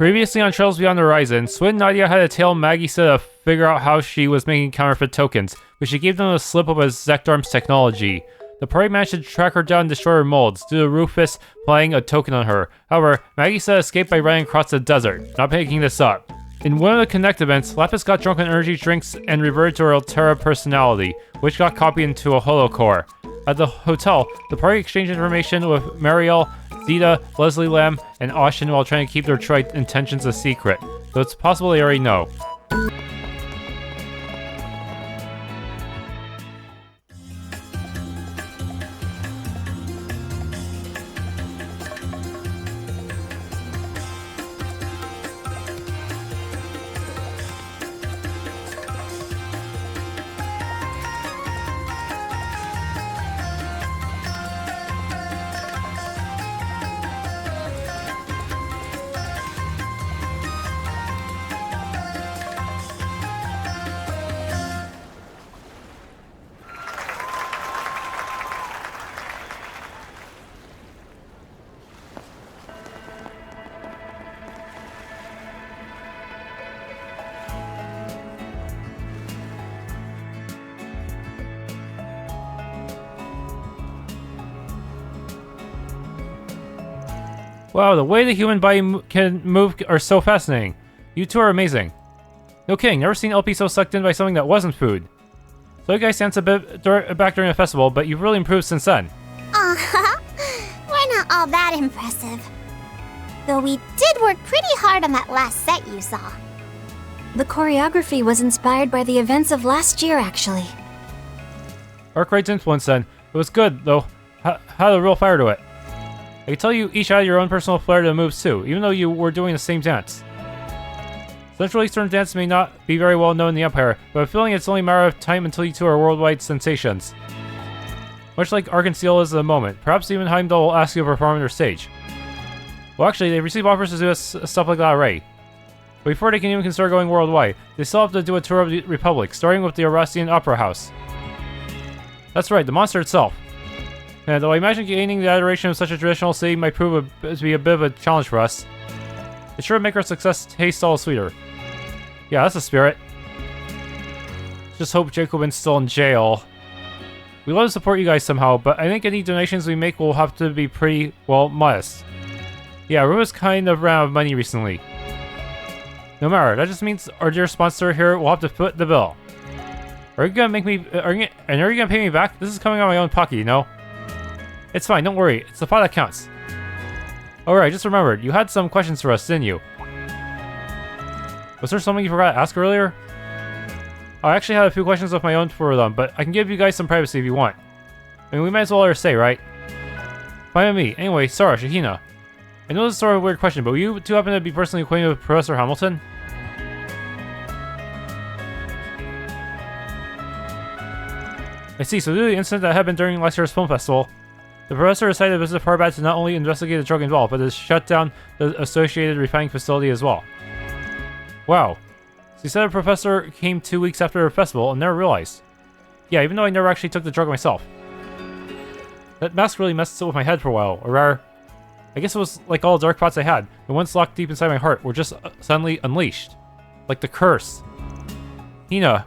Previously on Trails Beyond the Horizon, Swin and Nadia had to tell Magisa to figure out how she was making counterfeit tokens, but she gave them a slip of a Zekdarm's technology. The party managed to track her down and destroy her molds, due to Rufus playing a token on her. However, Magisa escaped by running across the desert, not picking this up. In one of the Connect events, Lapis got drunk on energy drinks and reverted to her Altera personality, which got copied into a holocore. At the hotel, the party exchanged information with Marielle, Zeta, Leslie Lam, and Ashen while trying to keep their trite intentions a secret, though it's possible they already know. Wow, the way the human body can move are so fascinating. You two are amazing. No kidding, never seen LP so sucked in by something that wasn't food. So you guys danced a bit back during a festival, but you've really improved since then. We're not all that impressive. Though we did work pretty hard on that last set you saw. The choreography was inspired by the events of last year, actually. Arkride's influence then. It was good, though. Had a real fire to it. I can tell you each had your own personal flair to the moves too, even though you were doing the same dance. Central Eastern dance may not be very well known in the Empire, but I'm feeling it's only a matter of time until you two are worldwide sensations. Much like Ark and Seal is at the moment, perhaps even Heimdall will ask you to perform on their stage. Well, actually, they've received offers to do stuff like that already. But before they can even consider going worldwide, they still have to do a tour of the Republic, starting with the Eurasian Opera House. That's right, the monster itself. And though I imagine gaining the adoration of such a traditional city might prove to be a bit of a challenge for us, it sure would make our success taste all sweeter. Yeah, that's the spirit. Just hope Jacobin's still in jail. We love to support you guys somehow, but I think any donations we make will have to be pretty, well, modest. Yeah, Ruba's kind of ran out of money recently. No matter, that just means our dear sponsor here will have to foot the bill. Are you gonna make me, are you gonna pay me back? This is coming out of my own pocket, you know? It's fine, don't worry. It's the thought that counts. Alright, I just remembered. You had some questions for us, didn't you? Was there something you forgot to ask earlier? I actually had a few questions of my own for them, but I can give you guys some privacy if you want. I mean, we might as well let her say, right? Fine with me. Anyway, Sarah, Shahina. I know this is sort of a weird question, but will you two happen to be personally acquainted with Professor Hamilton? I see, so due to the incident that happened during last year's film festival, the professor decided to visit Farbat to not only investigate the drug involved, but to shut down the associated refining facility as well. Wow. So you said the professor came 2 weeks after the festival and never realized. Yeah, even though I never actually took the drug myself. That mask really messed with my head for a while, or rather, I guess it was like all the dark thoughts I had, the ones locked deep inside my heart were just suddenly unleashed. Like the curse. Hina.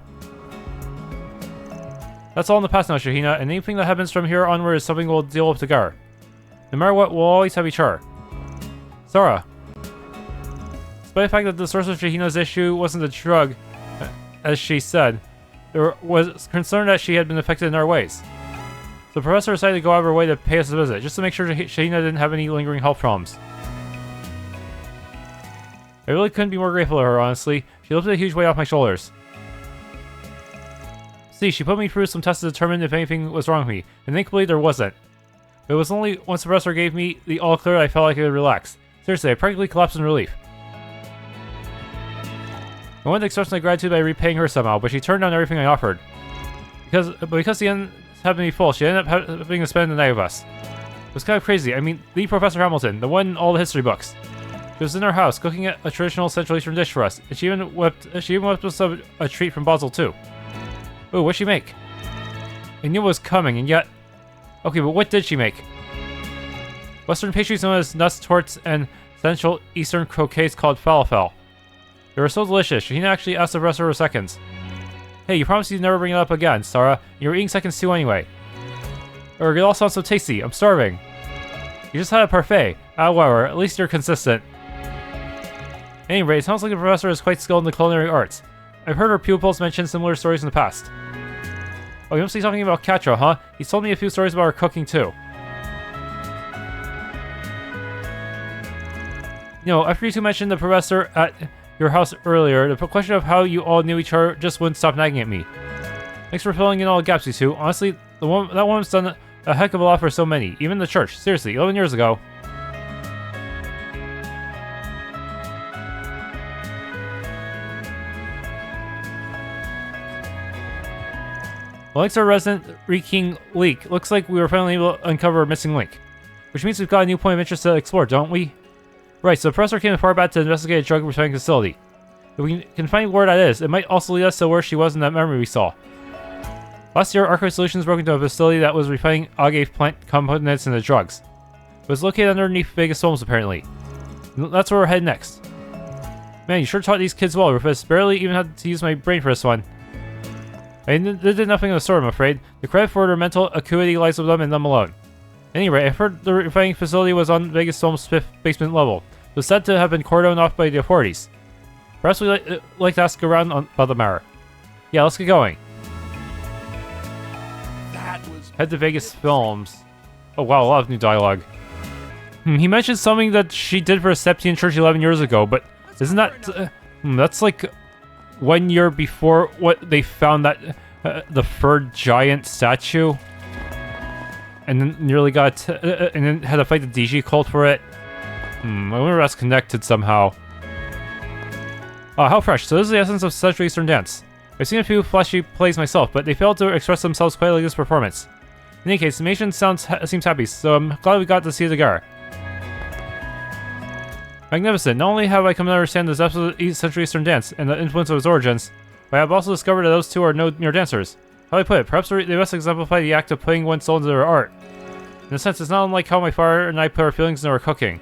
That's all in the past now, Shahina, and anything that happens from here onward is something we'll deal with together. No matter what, we'll always have each other. Sarah. Despite the fact that the source of Shahina's issue wasn't the drug, as she said, there was concern that she had been affected in other ways. So the professor decided to go out of her way to pay us a visit, just to make sure Shahina didn't have any lingering health problems. I really couldn't be more grateful to her, honestly. She lifted a huge weight off my shoulders. See, she put me through some tests to determine if anything was wrong with me, and thankfully there wasn't. But it was only once the professor gave me the all clear that I felt like I could relax. Seriously, I practically collapsed in relief. I wanted to express my gratitude by repaying her somehow, but she turned down everything I offered. Because the end happened to be full, she ended up having to spend the night with us. It was kind of crazy. I mean, the Professor Hamilton, the one in all the history books. She was in our house, cooking a traditional Central Eastern dish for us, and she even whipped us up a treat from Basel too. Ooh, what'd she make? I knew it was coming, and yet... Okay, but what did she make? Western pastries known as nuts, torts, and Central Eastern croquettes called falafel. They were so delicious, Shahina actually asked the professor for seconds. Hey, you promised you'd never bring it up again, Sarah. You were eating seconds too anyway. Or it all sounds so tasty. I'm starving. You just had a parfait. However, at least you're consistent. Anyway, it sounds like the professor is quite skilled in the culinary arts. I've heard her pupils mention similar stories in the past. Oh, you must be talking about Katra, huh? He's told me a few stories about her cooking too. You know, after you two mentioned the professor at your house earlier, the question of how you all knew each other just wouldn't stop nagging at me. Thanks for filling in all the gaps, you two. Honestly, that woman's done a heck of a lot for so many. Even the church. Seriously, 11 years ago. Well, thanks to our resident reeking leak, looks like we were finally able to uncover a missing link. Which means we've got a new point of interest to explore, don't we? Right, so the professor came far back to investigate a drug refining facility. If we can find where that is, it might also lead us to where she was in that memory we saw. Last year, Arkride Solutions broke into a facility that was refining agave plant components into drugs. It was located underneath Vegas Films, apparently. That's where we're headed next. Man, you sure taught these kids well, Rufus. Barely even had to use my brain for this one. I did nothing of the sort, I'm afraid. The credit for their mental acuity lies with them and them alone. Anyway, I've heard the refining facility was on Vegas Films' 5th basement level. It was said to have been cordoned off by the authorities. Perhaps we'd like to ask around about the matter. Yeah, let's get going. Head to Vegas Films. Oh wow, a lot of new dialogue. He mentioned something that she did for a Sept-Terrion church 11 years ago, but isn't that... that's like 1 year before what they found that the furred giant statue, and then nearly got and then had to fight the DG cult for it. I wonder if that's connected somehow. Oh, how fresh. So this is the essence of Central Eastern dance. I've seen a few flashy plays myself, but they failed to express themselves quite like this performance. In any case, the nation seems happy, so I'm glad we got to see it together. Magnificent. Not only have I come to understand this episode of Central Eastern dance and the influence of its origins, but I have also discovered that those two are no mere dancers. How do I put it? Perhaps they best exemplify the act of putting one's soul into their art. In a sense, it's not unlike how my father and I put our feelings into our cooking.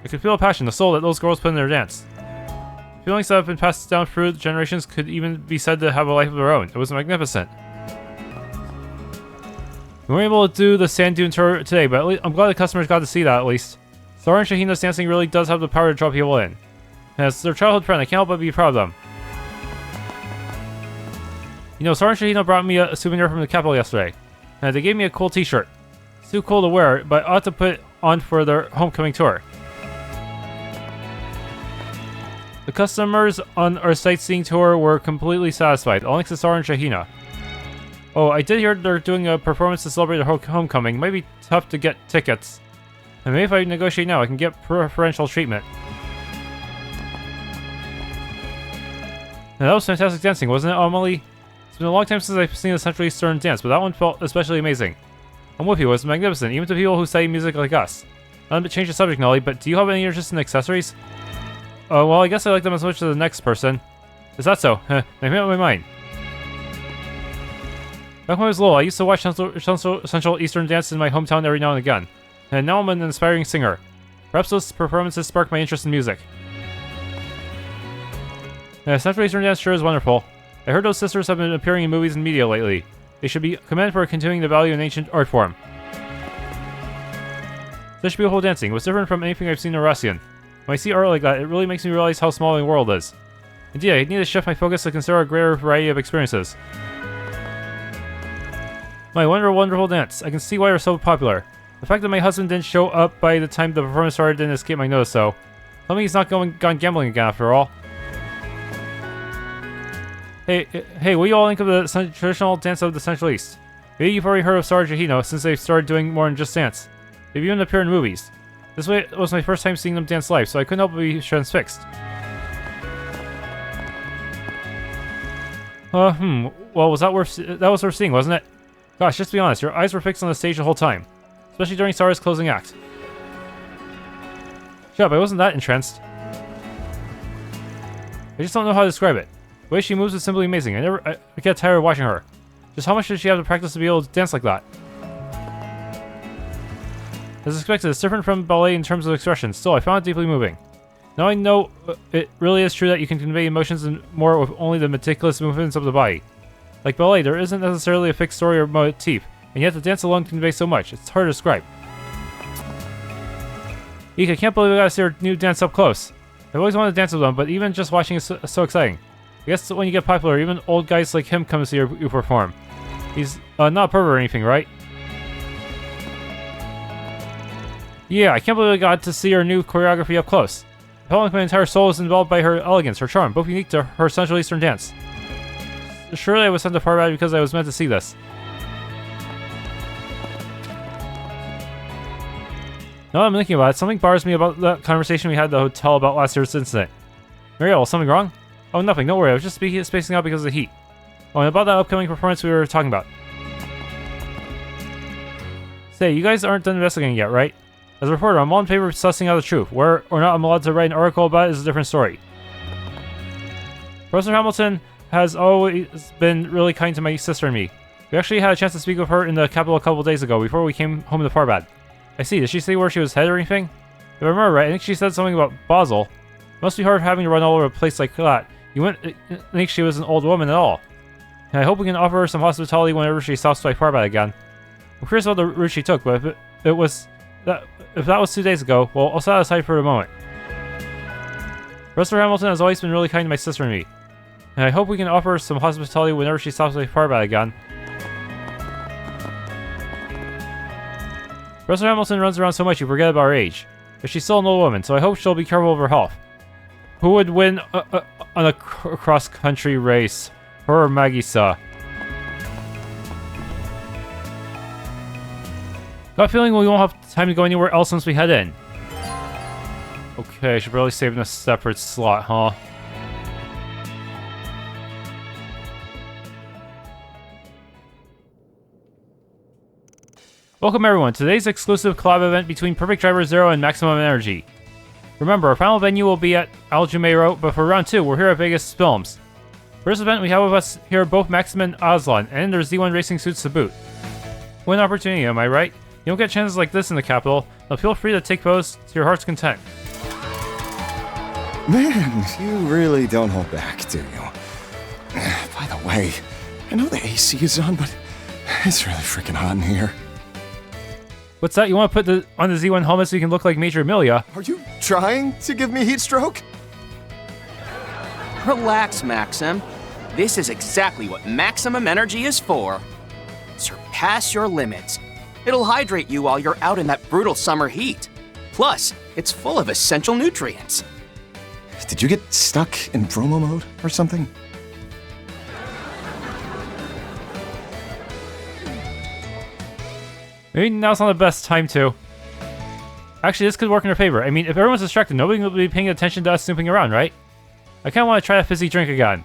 I could feel the passion, the soul that those girls put in their dance. Feelings that have been passed down through generations could even be said to have a life of their own. It was magnificent. We weren't able to do the sand dune tour today, but at least I'm glad the customers got to see that at least. Sarah and Shahina's dancing really does have the power to draw people in. And as their childhood friend, I can't help but be proud of them. You know, Sarah and Shahina brought me a souvenir from the capital yesterday, and they gave me a cool t-shirt. It's too cool to wear, but I ought to put it on for their homecoming tour. The customers on our sightseeing tour were completely satisfied, all thanks to Sarah and Shahina. Oh, I did hear they're doing a performance to celebrate their homecoming. It might be tough to get tickets. And maybe if I negotiate now, I can get preferential treatment. Now, that was fantastic dancing, wasn't it, Amelie? It's been a long time since I've seen a Central Eastern dance, but that one felt especially amazing. I'm with you, it was magnificent, even to people who study music like us. Not to change the subject, Nolly, but do you have any interest in accessories? Well, I guess I like them as much as the next person. Is that so? I made up my mind. Back when I was little, I used to watch Central Eastern dance in my hometown every now and again. And now I'm an aspiring singer. Perhaps those performances sparked my interest in music. Central Eastern dance sure is wonderful. I heard those sisters have been appearing in movies and media lately. They should be commended for continuing the value in ancient art form. Such beautiful dancing was different from anything I've seen in Eurasian. When I see art like that, it really makes me realize how small my world is. Indeed, I need to shift my focus to consider a greater variety of experiences. My wonderful dance. I can see why they're so popular. The fact that my husband didn't show up by the time the performance started didn't escape my notice, though. Tell me he's not gone gambling again after all. Hey, what do you all think of the traditional dance of the Central East? Maybe you've already heard of Sarah Jahino since they've started doing more than just dance. They've even appeared in movies. This was my first time seeing them dance live, so I couldn't help but be transfixed. Well, that was worth seeing, wasn't it? Gosh, just be honest, your eyes were fixed on the stage the whole time. Especially during Sarah's closing act. Shut up, I wasn't that entranced. I just don't know how to describe it. The way she moves is simply amazing. I get tired of watching her. Just how much did she have to practice to be able to dance like that? As expected, it's different from ballet in terms of expression. Still, I found it deeply moving. Now I know it really is true that you can convey emotions and more with only the meticulous movements of the body. Like ballet, there isn't necessarily a fixed story or motif, and yet the dance alone conveys so much. It's hard to describe. Eek, I can't believe I got to see her new dance up close. I've always wanted to dance with them, but even just watching is so exciting. I guess when you get popular, even old guys like him come to see you perform. He's not a pervert or anything, right? Yeah, I can't believe I got to see her new choreography up close. I felt like my entire soul was enveloped by her elegance, her charm, both unique to her Central Eastern dance. Surely I was sent to Farbat because I was meant to see this. Now that I'm thinking about it, something bothers me about that conversation we had at the hotel about last year's incident. Mariel, something wrong? Oh, nothing, don't worry, I was just spacing out because of the heat. Oh, and about that upcoming performance we were talking about. Say, you guys aren't done investigating yet, right? As a reporter, I'm all in favor of sussing out the truth. Whether or not I'm allowed to write an article about it is a different story. Professor Hamilton has always been really kind to my sister and me. We actually had a chance to speak with her in the capital a couple days ago, before we came home to Farbad. I see, did she say where she was headed or anything? If I remember right, I think she said something about Basel. It must be hard having to run all over a place like that. You wouldn't think she was an old woman at all. And I hope we can offer her some hospitality whenever she stops by Farbad again. I'm curious about the route she took, but if that was 2 days ago, well, I'll set that aside for the moment. Professor Hamilton has always been really kind to my sister and me. And I hope we can offer her some hospitality whenever she stops by Farbad again. Professor Hamilton runs around so much you forget about her age. But she's still an old woman, so I hope she'll be careful of her health. Who would win on a cross-country race? Her or Magisa? Got a feeling we won't have time to go anywhere else once we head in. Okay, I should probably save in a separate slot, huh? Welcome everyone to today's exclusive collab event between Perfect Driver Zero and Maximum Energy. Remember, our final venue will be at Al-Jumeirah, but for round 2, we're here at Vegas Films. For this event, we have with us here both Maxim and Aslan, and their Z1 racing suits to boot. What an opportunity, am I right? You don't get chances like this in the capital, so feel free to take photos to your heart's content. Man, you really don't hold back, do you? By the way, I know the AC is on, but it's really freaking hot in here. What's that? You want to put on the Z1 helmet so you can look like Major Amelia? Are you trying to give me heat stroke? Relax, Maxim. This is exactly what maximum energy is for. Surpass your limits. It'll hydrate you while you're out in that brutal summer heat. Plus, it's full of essential nutrients. Did you get stuck in promo mode or something? Maybe now's not the best time to. Actually, this could work in our favor. I mean, if everyone's distracted, nobody will be paying attention to us snooping around, right? I kind of want to try that fizzy drink again.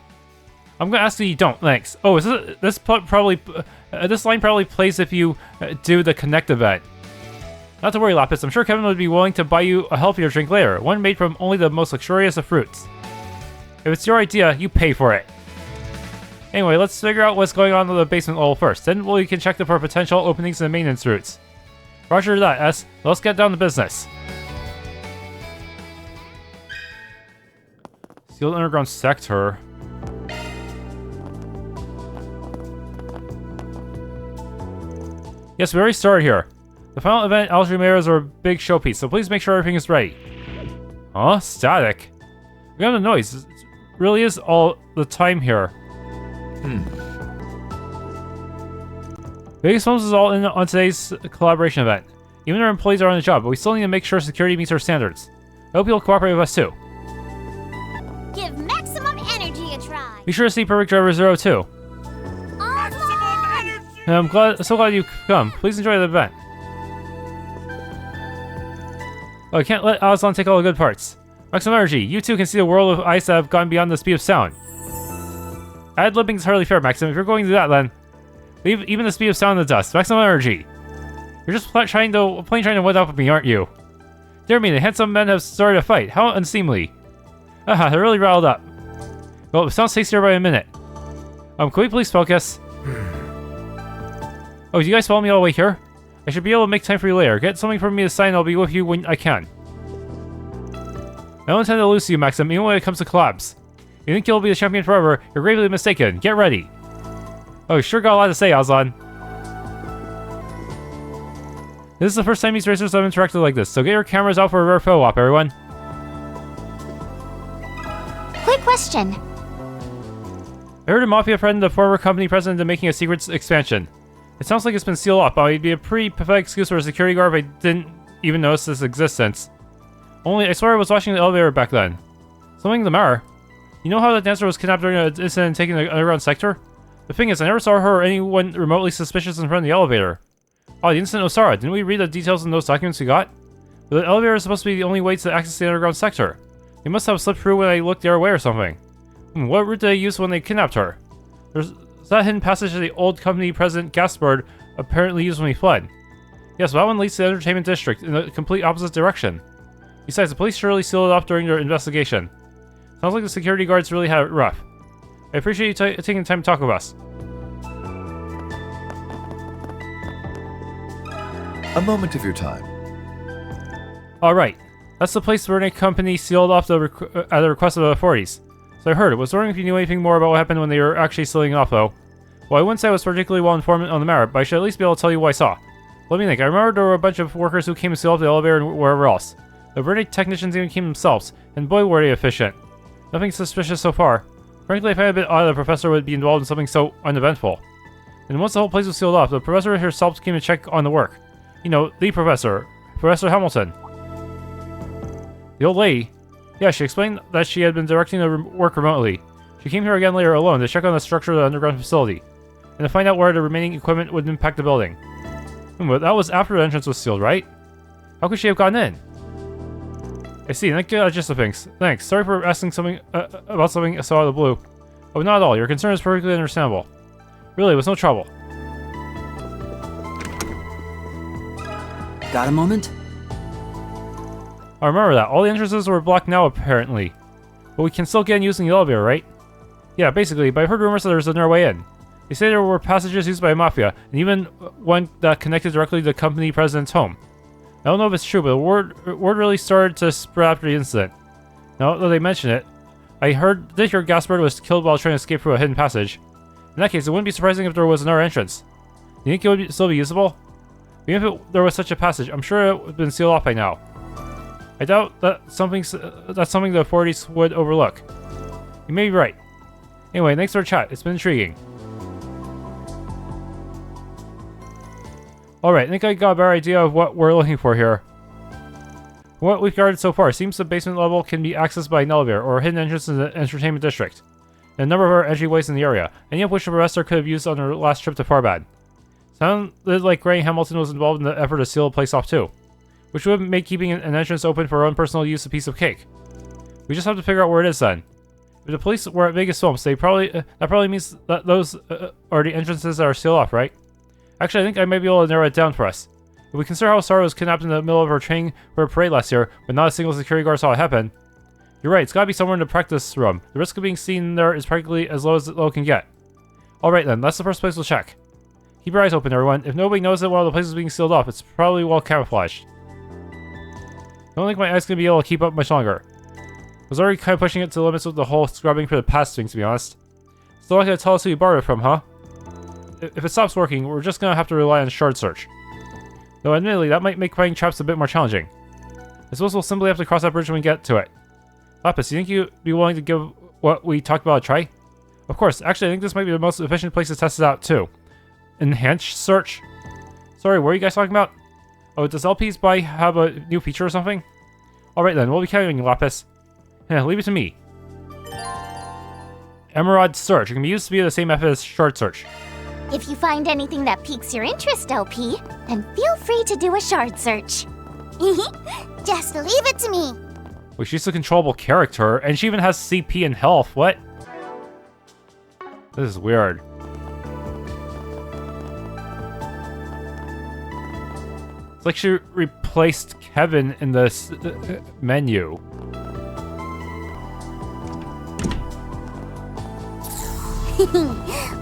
I'm gonna ask that you don't, thanks. Oh, is this line probably plays if you do the Connect event. Not to worry, Lapis. I'm sure Kevin would be willing to buy you a healthier drink later, one made from only the most luxurious of fruits. If it's your idea, you pay for it. Anyway, let's figure out what's going on in the basement level first. Then we can check for potential openings in the maintenance routes. Roger that, S. Let's get down to business. Sealed underground sector. Yes, we already started here. The final event, Al-Jumeirah, is our big showpiece, so please make sure everything is ready. Huh? Static? We got the noise. It really is all the time here. Vegas Films is all in on today's collaboration event. Even our employees are on the job, but we still need to make sure security meets our standards. I hope you'll cooperate with us too. Give maximum energy a try. Be sure to see Perfect Driver Zero too. And I'm so glad you come. Please enjoy the event. Oh, I can't let Aslan take all the good parts. Maximum Energy, you too can see the world of ice that have gone beyond the speed of sound. Ad-libbing is hardly fair, Maxim. If you're going to do that, then leave even the speed of sound in the dust. Maximum Energy. You're just plain trying to one up with me, aren't you? Dear me, the handsome men have started a fight. How unseemly. Haha, they're really riled up. Well, it sounds tastier by a minute. Can we please focus? Oh, do you guys follow me all the way here? I should be able to make time for you later. Get something for me to sign and I'll be with you when I can. I don't intend to lose to you, Maxim, even when it comes to collabs. You think you'll be the champion forever, you're gravely mistaken. Get ready. Oh, you sure got a lot to say, Azan. This is the first time these racers have interacted like this, so get your cameras out for a rare photo op, everyone. Quick question. I heard a Mafia friend, the former company president, is making a secret expansion. It sounds like it's been sealed off, but it'd be a pretty pathetic excuse for a security guard if I didn't even notice its existence. Only, I swear I was watching the elevator back then. Something the matter. You know how the dancer was kidnapped during an incident and taken to the underground sector? The thing is, I never saw her or anyone remotely suspicious in front of the elevator. Oh, the incident Osara. Didn't we read the details in those documents we got? But the elevator is supposed to be the only way to access the underground sector. They must have slipped through when I looked their way or something. What route did they use when they kidnapped her? There's that hidden passage that the old company president Gaspard apparently used when he fled. Yes, that one leads to the entertainment district in the complete opposite direction. Besides, the police surely sealed it off during their investigation. Sounds like the security guards really had it rough. I appreciate you taking the time to talk with us. A moment of your time. Alright, that's the place the Rean company sealed off at the request of the authorities. So I heard it. Was wondering if you knew anything more about what happened when they were actually sealing it off, though. Well, I wouldn't say I was particularly well informed on the matter, but I should at least be able to tell you what I saw. Let me think. I remember there were a bunch of workers who came to seal off the elevator and wherever else. The Rean technicians even came themselves, and boy were they efficient. Nothing suspicious so far. Frankly, I find it a bit odd that the professor would be involved in something so uneventful. And once the whole place was sealed off, the professor herself came to check on the work. You know, the professor, Professor Hamilton. The old lady. Yeah, she explained that she had been directing the work remotely. She came here again later alone to check on the structure of the underground facility, and to find out where the remaining equipment would impact the building. But that was after the entrance was sealed, right? How could she have gotten in? I see, that just the things. Thanks. Sorry for asking something about something so out of the blue. Oh, not at all. Your concern is perfectly understandable. Really, it was no trouble. Got a moment? I remember that. All the entrances were blocked now, apparently. But we can still get in using the elevator, right? Yeah, basically, but I've heard rumors that there's another way in. They say there were passages used by Mafia, and even one that connected directly to the company president's home. I don't know if it's true, but the word really started to spread after the incident. Now that they mention it, I did hear Gaspard was killed while trying to escape through a hidden passage. In that case, it wouldn't be surprising if there was another entrance. Do you think it would still be usable? Even if there was such a passage, I'm sure it would have been sealed off by now. I doubt that's something the authorities would overlook. You may be right. Anyway, thanks for the chat. It's been intriguing. Alright, I think I got a better idea of what we're looking for here. From what we've guarded so far, it seems the basement level can be accessed by an elevator or a hidden entrance in the entertainment district. And a number of other entryways in the area, any of which the professor could have used on her last trip to Farbad. Sounded like Gray Hamilton was involved in the effort to seal the place off too, which would make keeping an entrance open for her own personal use a piece of cake. We just have to figure out where it is then. If the police were at Vegas Films, that probably means that those are the entrances that are sealed off, right? Actually, I think I might be able to narrow it down for us. If we consider how Sarah was kidnapped in the middle of her training for a parade last year, but not a single security guard saw it happen, you're right, it's gotta be somewhere in the practice room. The risk of being seen there is practically as low it can get. Alright then, that's the first place we'll check. Keep your eyes open, everyone. If nobody knows it while the place is being sealed off, it's probably well camouflaged. I don't think my eyes can be able to keep up much longer. I was already kind of pushing it to the limits with the whole scrubbing for the past thing, to be honest. Still not gonna tell us who you borrowed it from, huh? If it stops working, we're just gonna have to rely on shard search. Though admittedly, that might make finding traps a bit more challenging. I suppose we'll simply have to cross that bridge when we get to it. Lapis, you think you'd be willing to give what we talked about a try? Of course, actually I think this might be the most efficient place to test it out too. Enhanced search? Sorry, what are you guys talking about? Oh, does LP's buy have a new feature or something? Alright then, we'll be carrying you, Lapis. Leave it to me. Emerald search. It can be used to be the same method as shard search. If you find anything that piques your interest, LP, then feel free to do a shard search. Just leave it to me. Wait, she's a controllable character, and she even has CP and health. What? This is weird. It's like she replaced Kevin in this menu.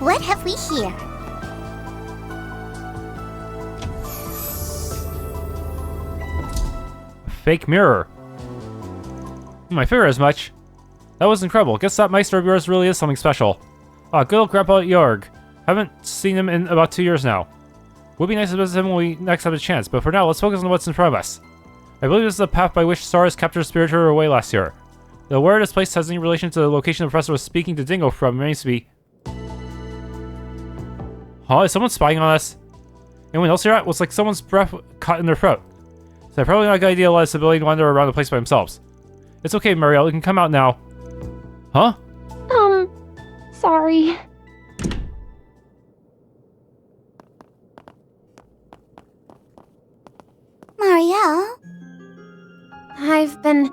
What have we here? fake mirror. I figure as much. That was incredible. Guess that Meister of yours really is something special. Ah, good old Grandpa Jorg. Haven't seen him in about 2 years now. Would be nice to visit him when we next have a chance, but for now, let's focus on what's in front of us. I believe this is the path by which Sara's captured Spiritor away last year. Though where this place has any relation to the location the professor was speaking to Dingo from remains to be... Huh? Is someone spying on us? Anyone else here? It was like someone's breath caught in their throat. So probably not a good idea to let us ability to wander around the place by themselves. It's okay, Marielle. You can come out now. Huh? Sorry. Marielle? I've been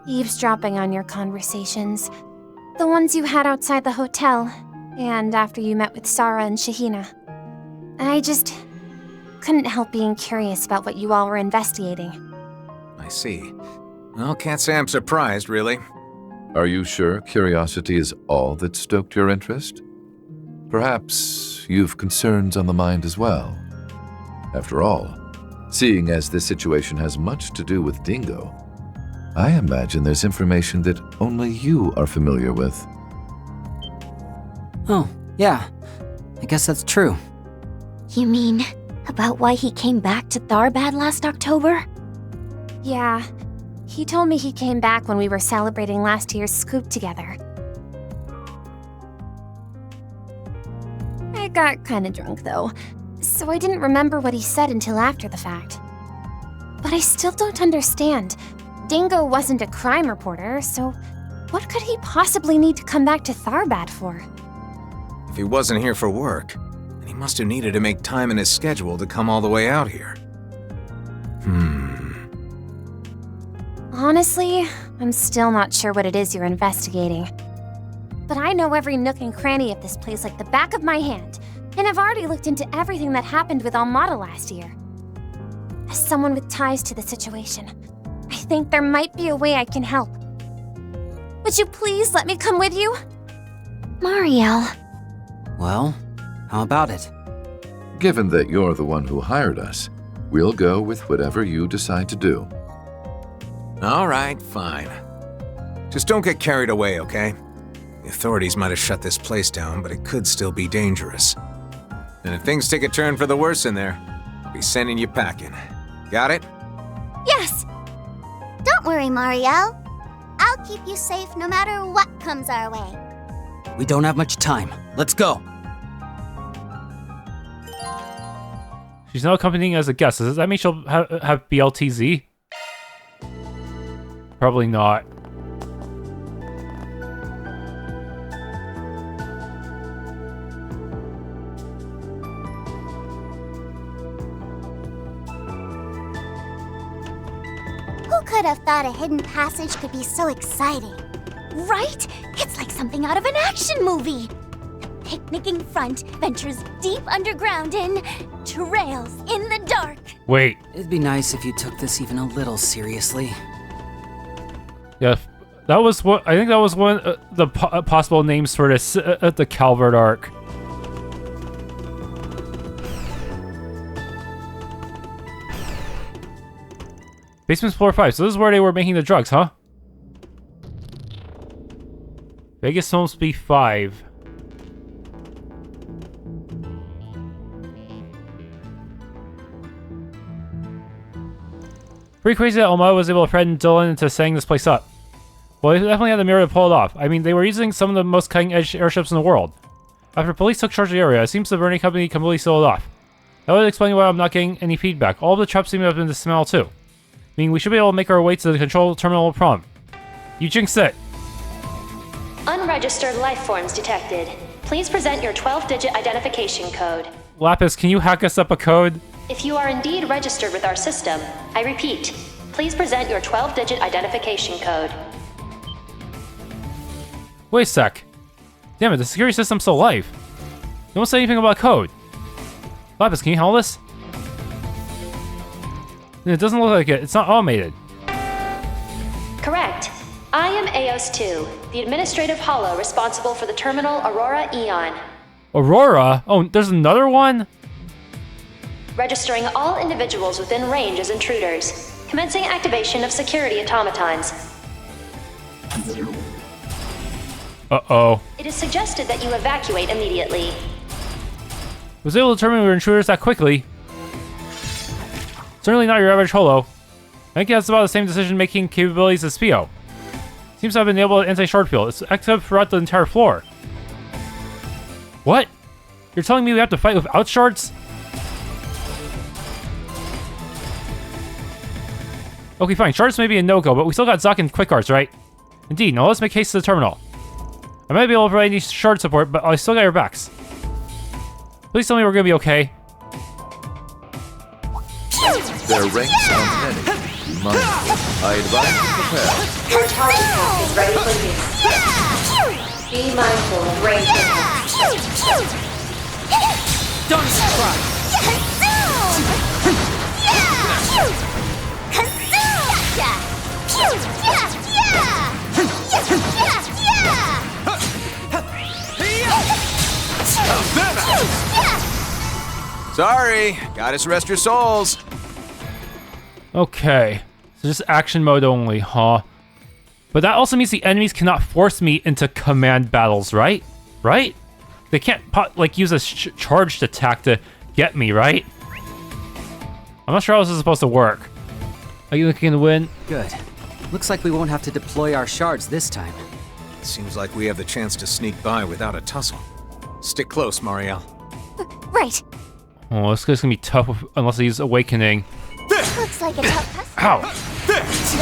eavesdropping on your conversations. The ones you had outside the hotel, and after you met with Sara and Shahina. I just couldn't help being curious about what you all were investigating. I see. Well, can't say I'm surprised, really. Are you sure curiosity is all that stoked your interest? Perhaps you've concerns on the mind as well. After all, seeing as this situation has much to do with Dingo, I imagine there's information that only you are familiar with. Oh, yeah. I guess that's true. You mean about why he came back to Tharbad last October? Yeah. He told me he came back when we were celebrating last year's scoop together. I got kinda drunk though, so I didn't remember what he said until after the fact. But I still don't understand. Dingo wasn't a crime reporter, so what could he possibly need to come back to Tharbad for? If he wasn't here for work, then he must have needed to make time in his schedule to come all the way out here. Honestly, I'm still not sure what it is you're investigating. But I know every nook and cranny of this place like the back of my hand, and I've already looked into everything that happened with Almada last year. As someone with ties to the situation, I think there might be a way I can help. Would you please let me come with you? Marielle. Well, how about it? Given that you're the one who hired us, we'll go with whatever you decide to do. All right, fine. Just don't get carried away, okay? The authorities might have shut this place down, but it could still be dangerous. And if things take a turn for the worse in there, I'll be sending you packing. Got it? Yes! Don't worry, Marielle. I'll keep you safe no matter what comes our way. We don't have much time. Let's go. She's now accompanying as a guest. Does that mean she'll have BLTZ? Probably not. Who could have thought a hidden passage could be so exciting? Right? It's like something out of an action movie. The picnicking front ventures deep underground in trails in the dark. Wait. It'd be nice if you took this even a little seriously. Yeah, that was what I think. That was one of the possible names for this the Calvard arc. Basement's floor 5. So this is where they were making the drugs, huh? Vegas Films B5. Pretty crazy that Almada was able to threaten Dylan into setting this place up. Well, they definitely had the mirror to pull it off. I mean, they were using some of the most cutting-edge airships in the world. After police took charge of the area, it seems the burning company completely sold it off. That would explain why I'm not getting any feedback. All of the traps seem to have been dismantled too. Meaning we should be able to make our way to the control terminal prom. You jinxed it! Unregistered life forms detected. Please present your 12-digit identification code. Lapis, can you hack us up a code? If you are indeed registered with our system, I repeat, please present your 12-digit identification code. Wait a sec. Damn it, the security system's still alive. No one said anything about code. Lapis, can you handle this? It doesn't look like it. It's not automated. Correct. I am AOS-2, the administrative hollow responsible for the terminal Aurora Eon. Aurora? Oh, there's another one? Registering all individuals within range as intruders. Commencing activation of security automatons. Uh-oh. It is suggested that you evacuate immediately. Was able to determine we were intruders that quickly. Certainly not your average holo. I think it has about the same decision-making capabilities as Spio. Seems to have been able to anti-shard field. It's active throughout the entire floor. What? You're telling me we have to fight without shards? Okay, fine. Shards may be a no-go, but we still got Zoc and Quick Arts, right? Indeed. Now let's make haste to the terminal. I might be able to provide any shard support, but I still got your backs. Please tell me we're gonna be okay. Their ranks are many. Be mindful. I advise you prepare. Our target pack is ready for use. Be mindful of range impact. Don't try! Sorry, gotta rest your souls. Okay. So just action mode only, huh? But that also means the enemies cannot force me into command battles, right? Right? They can't, like, use a charged attack to get me, right? I'm not sure how this is supposed to work. Are you looking to win? Good. Looks like we won't have to deploy our shards this time. Seems like we have the chance to sneak by without a tussle. Stick close, Marielle. Right. Oh, this is gonna be tough unless I use Awakening. Looks like a tough customer. Ow! Get him,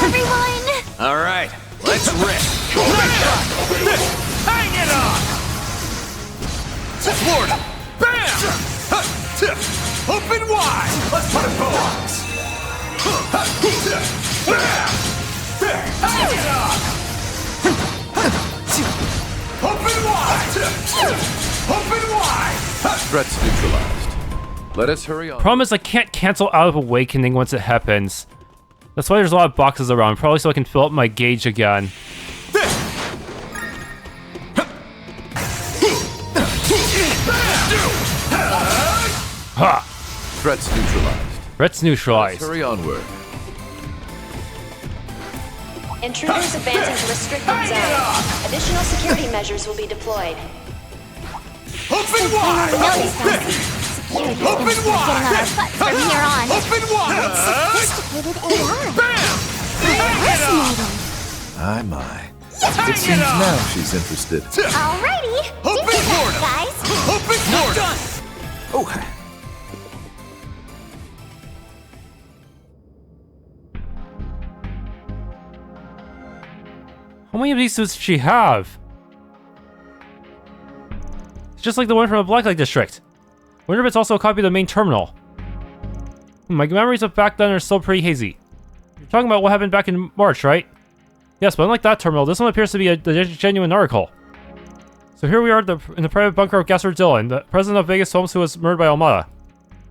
everyone! All right, let's rip. Hang it on! Florida! Bam! Open wide! Let's put a bow on this. Bam! Hang it on! Open wide! Open wide! Threats neutralized. Let us hurry on. Problem is I can't cancel out of Awakening once it happens. That's why there's a lot of boxes around, probably so I can fill up my gauge again. Ha! Threats neutralized. Threats neutralized. Hurry onward. Intruders advancing to restricted zone. Additional security measures will be deployed. Open wide! Notice them. Security Open is getting on wide! our butts from here on. Open wide! Sophisticated AI. Bam! Fascinating. My. It seems now she's interested. Alrighty. Open Do Florida! that, guys. Open Florida! Oh, How many of these does she have? It's just like the one from the Blacklight District. Wonder if it's also a copy of the main terminal. My memories of back then are still pretty hazy. You're talking about what happened back in March, right? Yes, but unlike that terminal, this one appears to be a genuine article. So here we are in the private bunker of Gaspard Dillon, the president of Vegas Films who was murdered by Almada.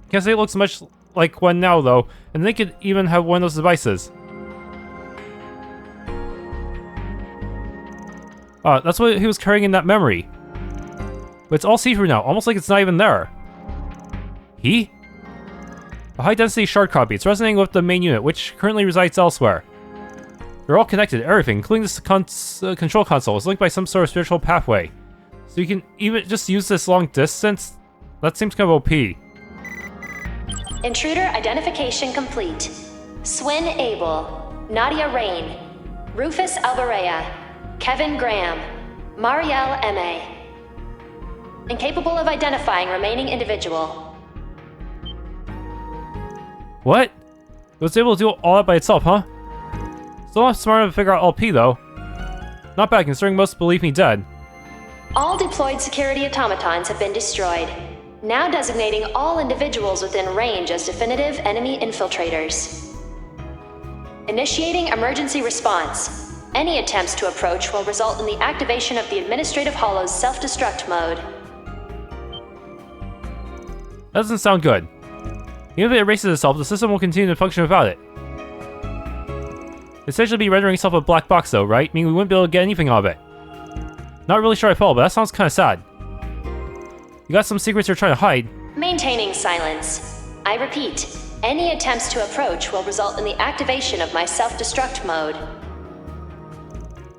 Can't say it looks much like one now, though, and they could even have one of those devices. That's what he was carrying in that memory. But it's all see-through now, almost like it's not even there. He? A high-density shard copy. It's resonating with the main unit, which currently resides elsewhere. They're all connected, everything, including this control console, is linked by some sort of spiritual pathway. So you can even just use this long distance? That seems kind of OP. Intruder identification complete. Swin Abel, Nadia Rain, Rufus Alvarez, Kevin Graham, Marielle M.A. Incapable of identifying remaining individual. What? It was able to do all that by itself, huh? Still not smart enough to figure out LP, though. Not bad, considering most believe me dead. All deployed security automatons have been destroyed, now designating all individuals within range as definitive enemy infiltrators. Initiating emergency response. Any attempts to approach will result in the activation of the Administrative Hollow's self-destruct mode. That doesn't sound good. Even if it erases itself, the system will continue to function without it. It'd essentially be rendering itself a black box though, right? Meaning we wouldn't be able to get anything out of it. Not really sure I follow, but that sounds kinda sad. You got some secrets you're trying to hide. Maintaining silence. I repeat, Any attempts to approach will result in the activation of my self-destruct mode.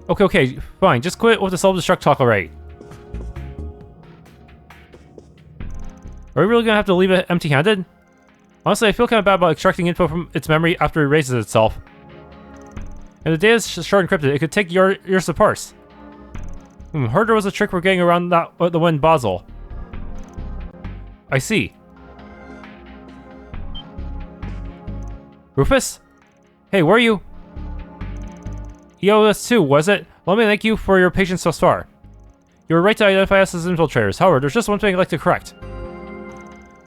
Okay, fine. Just quit with the self-destruct talk already. Are we really gonna have to leave it empty-handed? Honestly, I feel kind of bad about extracting info from its memory after it erases itself. And the data is short encrypted, it could take years to parse. Heard there was a trick for getting around that the one Basel. I see. Rufus? Hey, where are you? EOS 2, was it? Let me thank you for your patience thus far. You were right to identify us as infiltrators. However, there's just one thing I'd like to correct.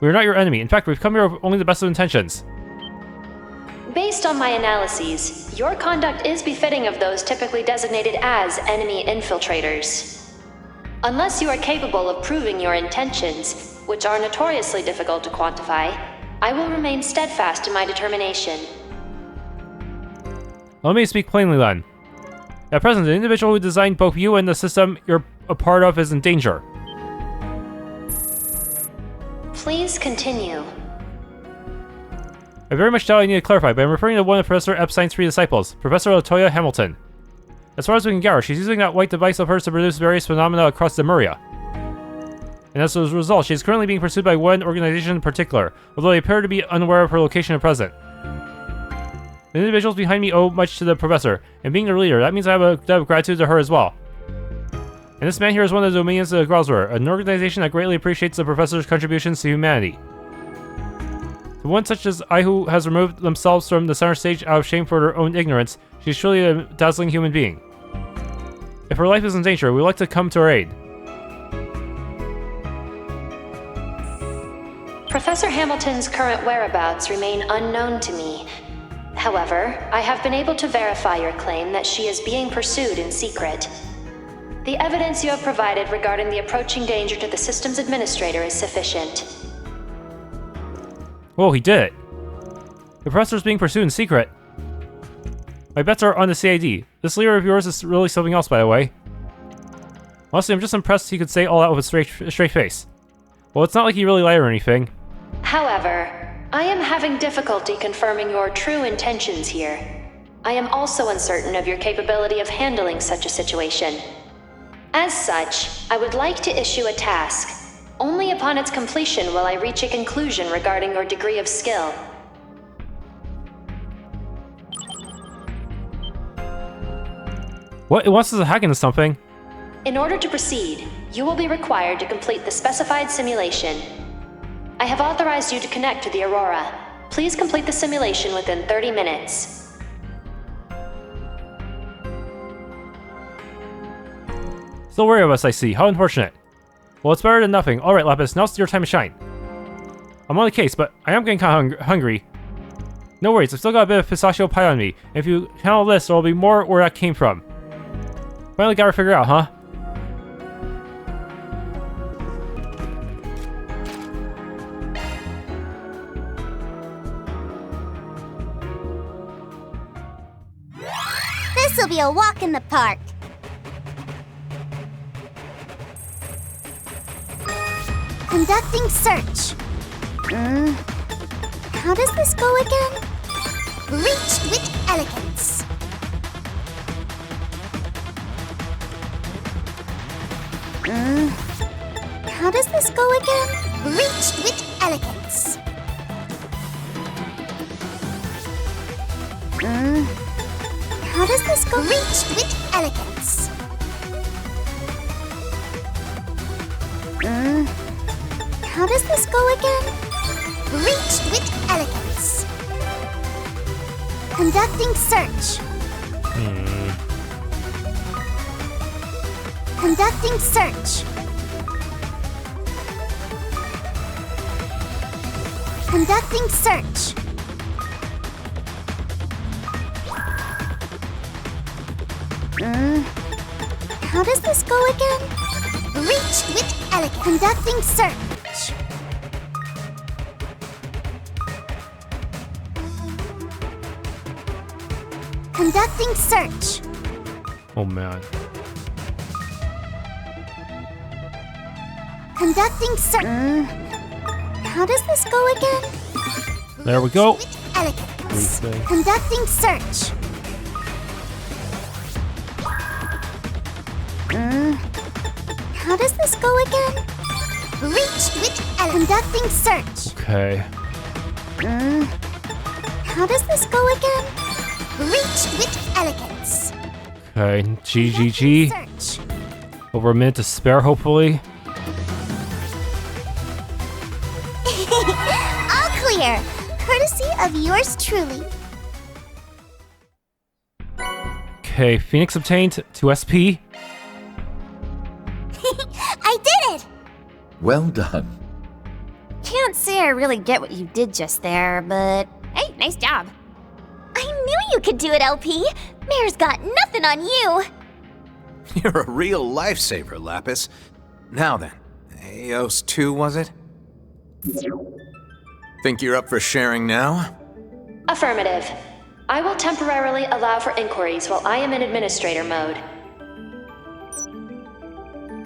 We are not your enemy. In fact, we've come here with only the best of intentions. Based on my analyses, your conduct is befitting of those typically designated as enemy infiltrators. Unless you are capable of proving your intentions, which are notoriously difficult to quantify, I will remain steadfast in my determination. Let me speak plainly then. At present, the individual who designed both you and the system you're a part of is in danger. Please continue. I very much doubt I need to clarify, but I'm referring to one of Professor Epstein's 3 disciples, Professor Latoya Hamilton. As far as we can gather, she's using that white device of hers to produce various phenomena across Lemuria. And as a result, she is currently being pursued by one organization in particular, although they appear to be unaware of her location at present. The individuals behind me owe much to the professor, and being their leader, that means I have a debt of gratitude to her as well. And this man here is one of the Dominions of the Grosser, an organization that greatly appreciates the professor's contributions to humanity. To one such as I who has removed themselves from the center stage out of shame for their own ignorance, she is truly a dazzling human being. If her life is in danger, we would like to come to her aid. Professor Hamilton's current whereabouts remain unknown to me. However, I have been able to verify your claim that she is being pursued in secret. The evidence you have provided regarding the approaching danger to the system's administrator is sufficient. Whoa, he did it. The professor's being pursued in secret. My bets are on the CID. This leader of yours is really something else, by the way. Honestly, I'm just impressed he could say all that with a straight face. Well, it's not like he really lied or anything. However, I am having difficulty confirming your true intentions here. I am also uncertain of your capability of handling such a situation. As such, I would like to issue a task. Only upon its completion will I reach a conclusion regarding your degree of skill. What? It wants us to hack into something? In order to proceed, you will be required to complete the specified simulation. I have authorized you to connect to the Aurora. Please complete the simulation within 30 minutes. Still wary of us, I see. How unfortunate. Well, it's better than nothing. Alright, Lapis, now's your time to shine. I'm on the case, but I am getting kind of hungry. No worries, I've still got a bit of pistachio pie on me. And if you handle this, there will be more where that came from. Finally got her figured out, huh? This'll be a walk in the park. Conducting search. How does this go again? Reached with elegance. How does this go again? Reached with elegance. How does this go? Reached with elegance. How does this go again? Reached with elegance. Conducting search. Conducting search. Conducting search. How does this go again? Reached with elegance. Conducting search. Conducting search. Oh man. Conducting search. How does this go again? There we go. With elegance. Briefly. Conducting search. How does this go again? Reached with conducting search. Okay. How does this go again? Reached with elegance. Okay. GGG. Search. Over a minute to spare, hopefully. All clear. Courtesy of yours truly. Okay, Phoenix obtained 2 SP. I did it! Well done. Can't say I really get what you did just there, but hey, nice job. I knew you could do it, LP. Mayor's got nothing on you. You're a real lifesaver, Lapis. Now then, Eos 2, was it? Think you're up for sharing now? Affirmative. I will temporarily allow for inquiries while I am in administrator mode.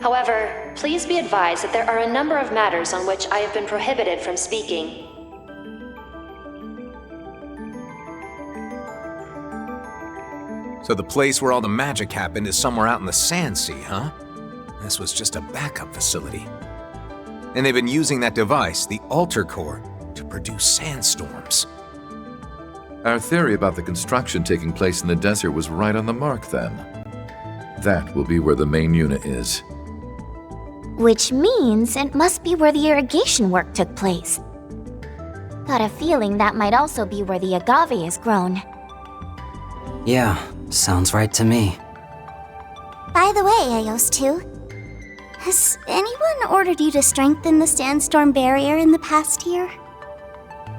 However, please be advised that there are a number of matters on which I have been prohibited from speaking. So the place where all the magic happened is somewhere out in the Sandsea, huh? This was just a backup facility. And they've been using that device, the altar core, to produce sandstorms. Our theory about the construction taking place in the desert was right on the mark then. That will be where the main unit is. Which means it must be where the irrigation work took place. Got a feeling that might also be where the agave is grown. Yeah, sounds right to me. By the way, Eos 2, has anyone ordered you to strengthen the sandstorm barrier in the past year?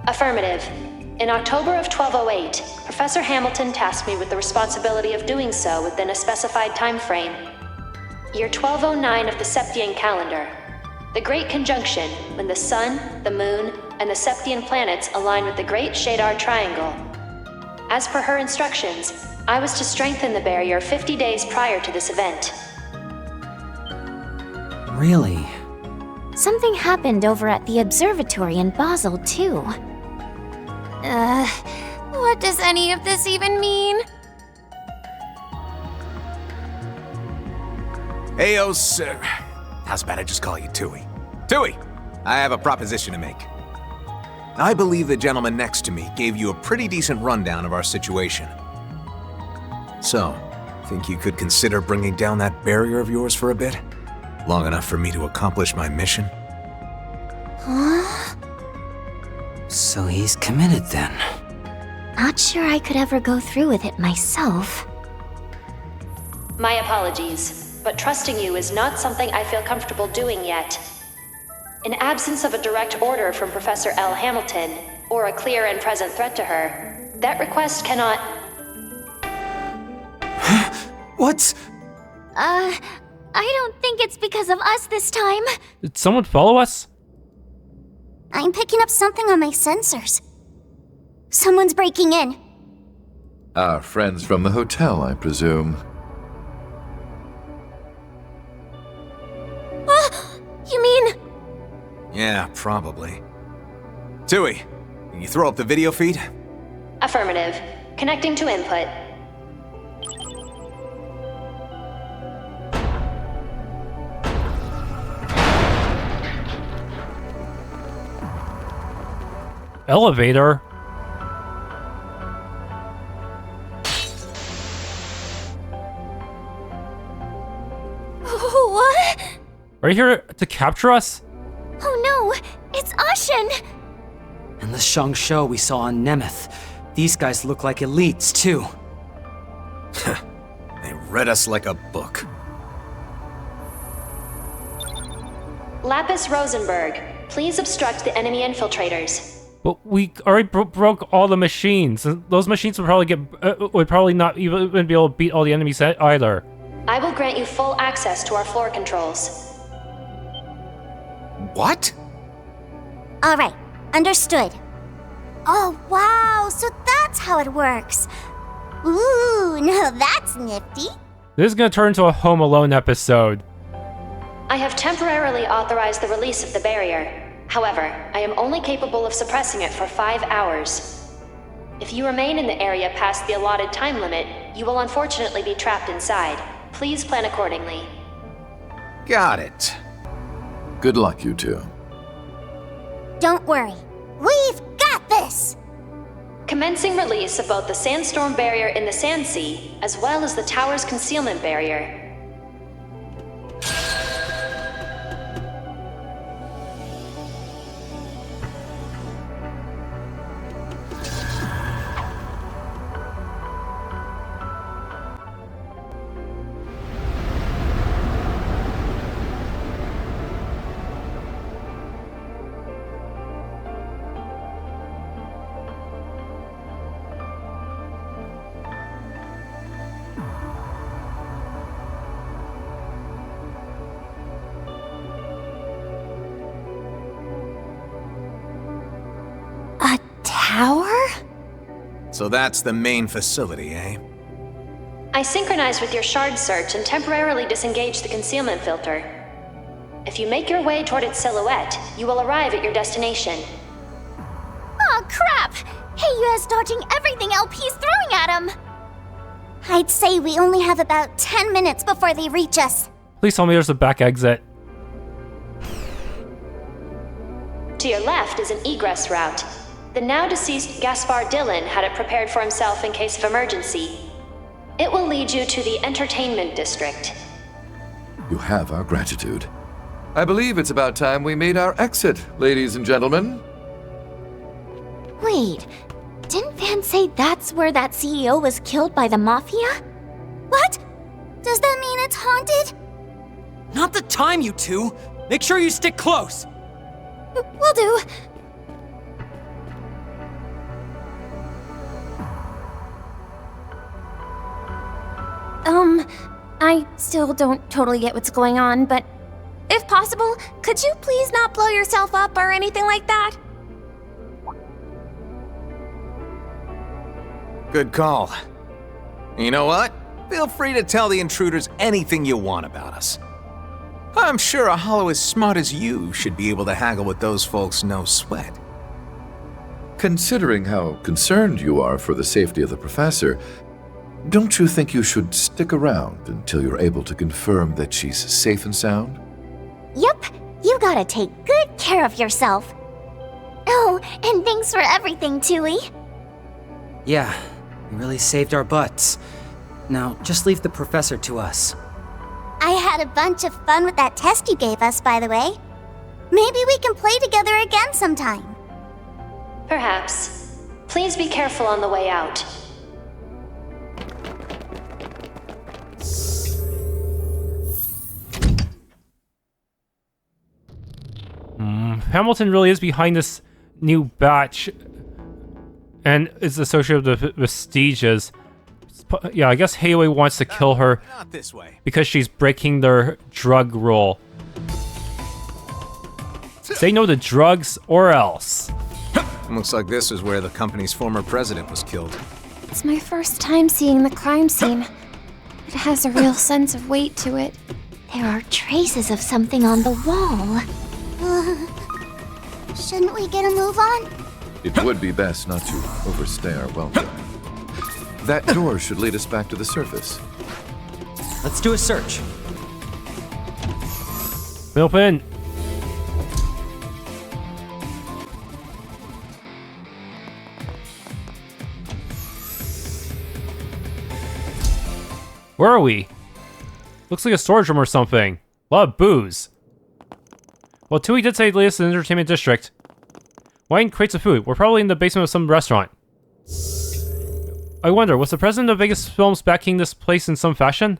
Affirmative. In October of 1208, Professor Hamilton tasked me with the responsibility of doing so within a specified time frame. Year 1209 of the Sept-Terrion calendar. The Great Conjunction, when the Sun, the Moon, and the Septian planets align with the Great Shadar Triangle. As per her instructions, I was to strengthen the barrier 50 days prior to this event. Really? Something happened over at the observatory in Basel, too. What does any of this even mean? Eos, how's about I just call you Tui? Tui, I have a proposition to make. I believe the gentleman next to me gave you a pretty decent rundown of our situation. So, think you could consider bringing down that barrier of yours for a bit? Long enough for me to accomplish my mission? Huh? So he's committed then. Not sure I could ever go through with it myself. My apologies, but trusting you is not something I feel comfortable doing yet. In absence of a direct order from Professor L. Hamilton, or a clear and present threat to her, that request cannot... What? I don't think it's because of us this time. Did someone follow us? I'm picking up something on my sensors. Someone's breaking in. Our friends from the hotel, I presume. You mean... Yeah, probably. Tui, can you throw up the video feed? Affirmative. Connecting to input. Elevator? What? Are you here to capture us? Oh no, it's Ashen! And the Shang Shou we saw on Nemeth. These guys look like elites, too. They read us like a book. Lapis Rosenberg, please obstruct the enemy infiltrators. But we already broke all the machines. And those machines would probably not even be able to beat all the enemies either. I will grant you full access to our floor controls. What? Alright, understood. Oh wow, so that's how it works. Ooh, now that's nifty. This is gonna turn into a Home Alone episode. I have temporarily authorized the release of the barrier. However, I am only capable of suppressing it for 5 hours. If you remain in the area past the allotted time limit, you will unfortunately be trapped inside. Please plan accordingly. Got it. Good luck, you two. Don't worry. We've got this! Commencing release of both the sandstorm barrier in the Sandsea, as well as the tower's concealment barrier. Tower? So that's the main facility, eh? I synchronized with your shard search and temporarily disengaged the concealment filter. If you make your way toward its silhouette, you will arrive at your destination. Aw, crap! Heiyua's dodging everything LP's throwing at him! I'd say we only have about 10 minutes before they reach us. Please tell me there's a back exit. To your left is an egress route. The now deceased Gaspar Dillon had it prepared for himself in case of emergency. It will lead you to the entertainment district. You have our gratitude. I believe it's about time we made our exit, ladies and gentlemen. Wait, didn't Van say that's where that CEO was killed by the Mafia? What? Does that mean it's haunted? Not the time, you two! Make sure you stick close! Will do. I still don't totally get what's going on, but if possible, could you please not blow yourself up or anything like that? Good call. You know what? Feel free to tell the intruders anything you want about us. I'm sure a hollow as smart as you should be able to haggle with those folks no sweat. Considering how concerned you are for the safety of the professor, don't you think you should stick around until you're able to confirm that she's safe and sound? Yep, you gotta take good care of yourself. Oh, and thanks for everything, Tui. Yeah, you really saved our butts. Now, just leave the professor to us. I had a bunch of fun with that test you gave us, by the way. Maybe we can play together again sometime. Perhaps. Please be careful on the way out. Hamilton really is behind this new batch and is associated with Vestiges. Yeah, I guess Heiyue wants to kill her Not this way. because she's breaking their drug rule. Say no to drugs or else. Looks like this is where the company's former president was killed. It's my first time seeing the crime scene. It has a real sense of weight to it. There are traces of something on the wall. Shouldn't we get a move on? It would be best not to overstay our welcome. That door should lead us back to the surface. Let's do a search. Open. Where are we? Looks like a storage room or something. A lot of booze. Well, Tui did say lead us to the entertainment district. Wine crates of food. We're probably in the basement of some restaurant. I wonder, was the president of Vegas Films backing this place in some fashion?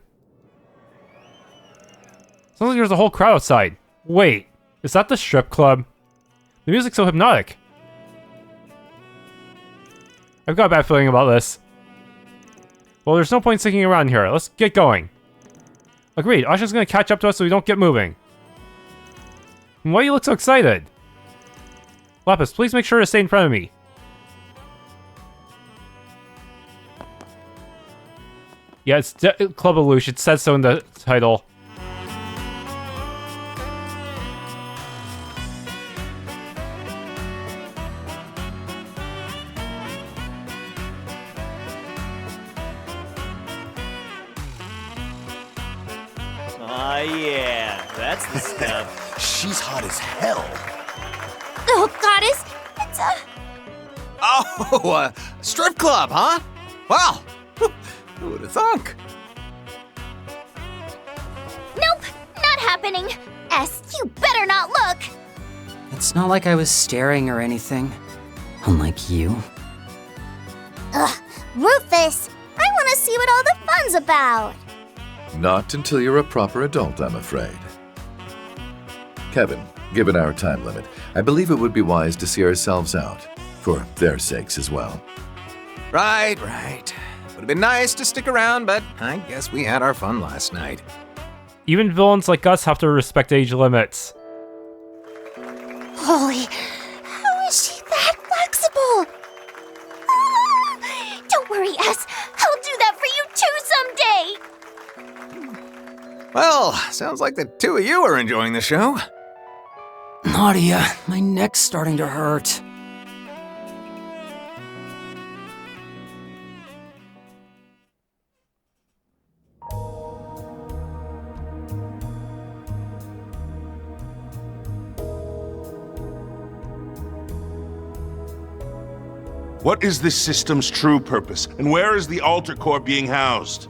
Sounds like there's a whole crowd outside. Wait, is that the strip club? The music's so hypnotic. I've got a bad feeling about this. Well, there's no point sticking around here. Let's get going. Agreed, Ashen's gonna catch up to us so we don't get moving. And why do you look so excited? Lapis, please make sure to stay in front of me. Yeah, it's Club Lelouche. It says so in the title. Yeah, that's the stuff. She's hot as hell. Oh, goddess, it's a... Oh, a strip club, huh? Wow. Who would have thunk? Nope, not happening. S, you better not look. It's not like I was staring or anything. Unlike you. Ugh, Rufus, I want to see what all the fun's about. Not until you're a proper adult, I'm afraid. Kevin, given our time limit, I believe it would be wise to see ourselves out, for their sakes as well. Right. Would have been nice to stick around, but I guess we had our fun last night. Even villains like us have to respect age limits. Holy, how is she that flexible? Ah, don't worry, S. I'll do that for you too someday. Well, sounds like the two of you are enjoying the show. Nadia, my neck's starting to hurt. What is this system's true purpose, and where is the altar core being housed?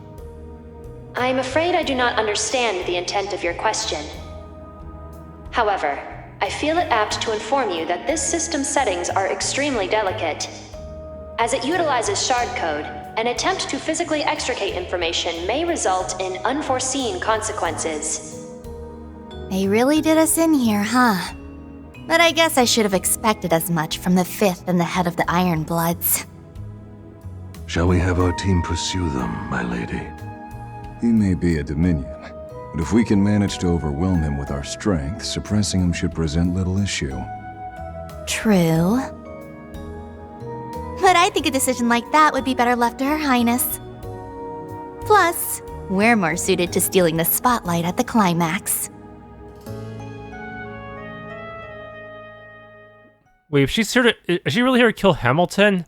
I'm afraid I do not understand the intent of your question. However, I feel it apt to inform you that this system's settings are extremely delicate. As it utilizes shard code, an attempt to physically extricate information may result in unforeseen consequences. They really did us in here, huh? But I guess I should have expected as much from the Fifth and the head of the Iron Bloods. Shall we have our team pursue them, my lady? He may be a Dominion, but if we can manage to overwhelm him with our strength, suppressing him should present little issue. True. But I think a decision like that would be better left to Her Highness. Plus, we're more suited to stealing the spotlight at the climax. Wait, if she's here to... Is she really here to kill Hamilton?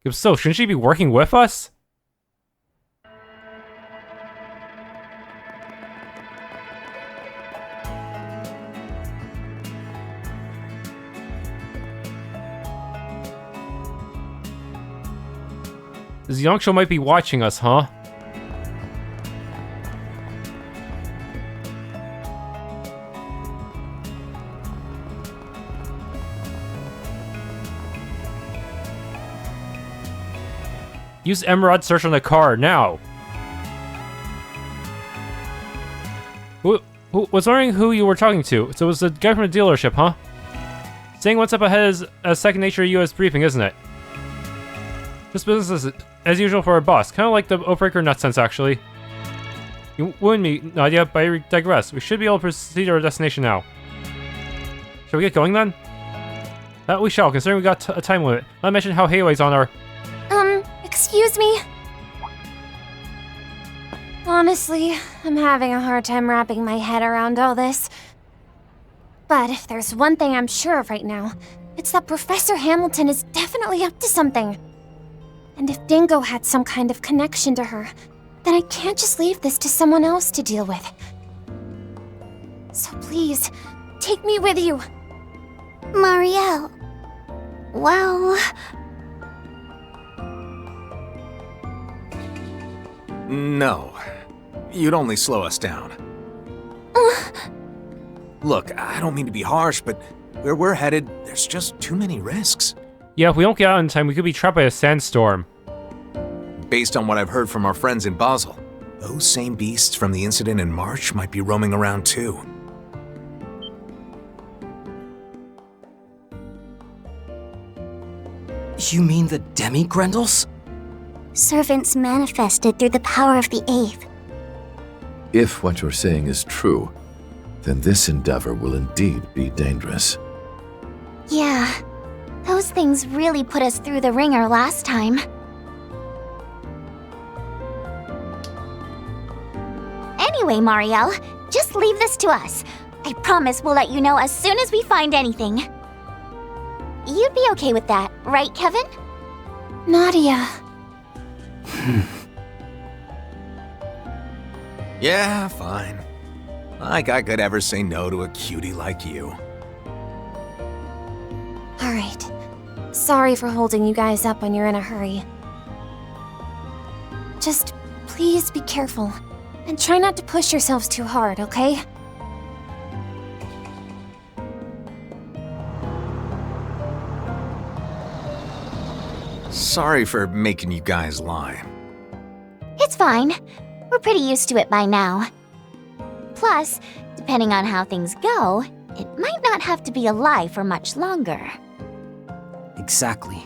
If so, shouldn't she be working with us? This young show might be watching us, huh? Use Emerald search on the car, now! Was wondering who you were talking to. So it was the guy from the dealership, huh? Saying one step ahead is a second nature to U.S. briefing, isn't it? Just business as usual for our boss. Kind of like the Oathbreaker nonsense, actually. You wound me, Nadia, but I digress. We should be able to proceed to our destination now. Shall we get going, then? That we shall, considering we got a time limit. Not mention how Hayway's on our... Excuse me? Honestly, I'm having a hard time wrapping my head around all this. But if there's one thing I'm sure of right now, it's that Professor Hamilton is definitely up to something. And if Dingo had some kind of connection to her, then I can't just leave this to someone else to deal with. So please, take me with you. Marielle. Well... No. You'd only slow us down. Look, I don't mean to be harsh, but where we're headed, there's just too many risks. Yeah, if we don't get out in time, we could be trapped by a sandstorm. Based on what I've heard from our friends in Basel, those same beasts from the incident in March might be roaming around too. You mean the Demi-Grendels? Servants manifested through the power of the Eighth. If what you're saying is true, then this endeavor will indeed be dangerous. Yeah, those things really put us through the ringer last time. Anyway, Marielle, just leave this to us. I promise we'll let you know as soon as we find anything. You'd be okay with that, right, Kevin? Nadia. Yeah, fine. Like I could ever say no to a cutie like you. Alright. Sorry for holding you guys up when you're in a hurry. Just please be careful. And try not to push yourselves too hard, okay? Sorry for making you guys lie. It's fine. We're pretty used to it by now. Plus, depending on how things go, it might not have to be a lie for much longer. Exactly.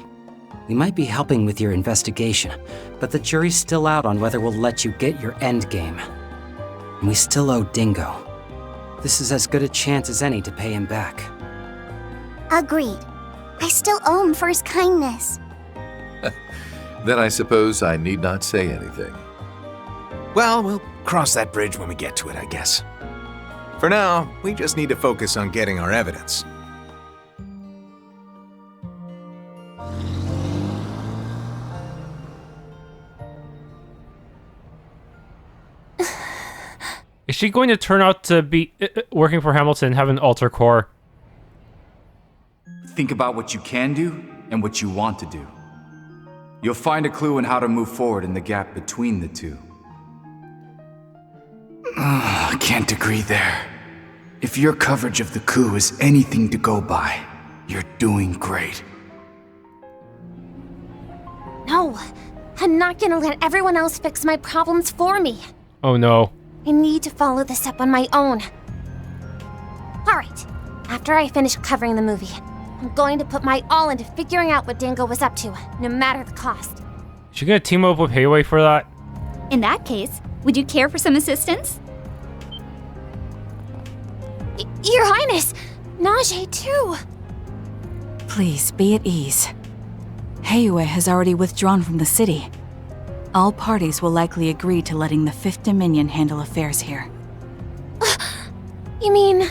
We might be helping with your investigation, but the jury's still out on whether we'll let you get your endgame. And we still owe Dingo. This is as good a chance as any to pay him back. Agreed. I still owe him for his kindness. Then I suppose I need not say anything. Well, we'll cross that bridge when we get to it, I guess. For now, we just need to focus on getting our evidence. Is she going to turn out to be working for Hamilton and have an alter core? Think about what you can do and what you want to do. You'll find a clue on how to move forward in the gap between the two. I can't agree there. If your coverage of the coup is anything to go by, you're doing great. No, I'm not gonna let everyone else fix my problems for me. Oh no. I need to follow this up on my own. Alright, after I finish covering the movie, I'm going to put my all into figuring out what Dingo was up to, no matter the cost. Is she gonna team up with Hayway for that? In that case, would you care for some assistance? Your Highness! Najee too! Please, be at ease. Hayway has already withdrawn from the city. All parties will likely agree to letting the Fifth Dominion handle affairs here. You mean...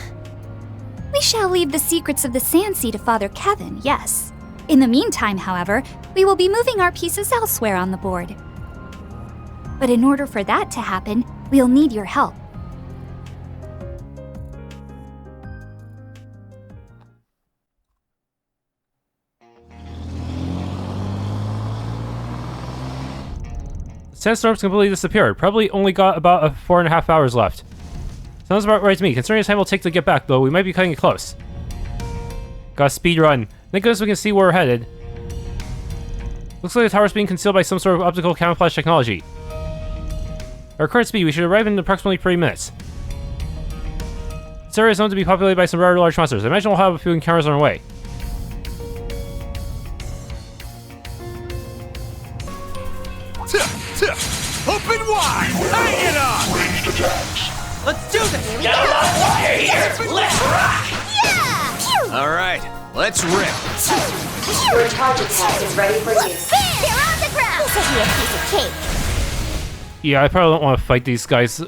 We shall leave the secrets of the Sandsea to Father Kevin, yes. In the meantime, however, we will be moving our pieces elsewhere on the board. But in order for that to happen, we'll need your help. Sandstorm's completely disappeared. Probably only got about 4.5 hours left. Sounds about right to me. Considering the time it'll take to get back, though, we might be cutting it close. Gotta speed run. Thank goodness we can see where we're headed. Looks like the tower's being concealed by some sort of optical camouflage technology. At our current speed, we should arrive in approximately 30 minutes. This area is known to be populated by some rather large monsters. I imagine we'll have a few encounters on our way. Open wide! Hang it on! Let's do this! Here we go! Let's rock! Yeah! All right, let's rip. Your target test is ready for use. Bam! They're on the ground! This will be a piece of cake. Yeah, I probably don't want to fight these guys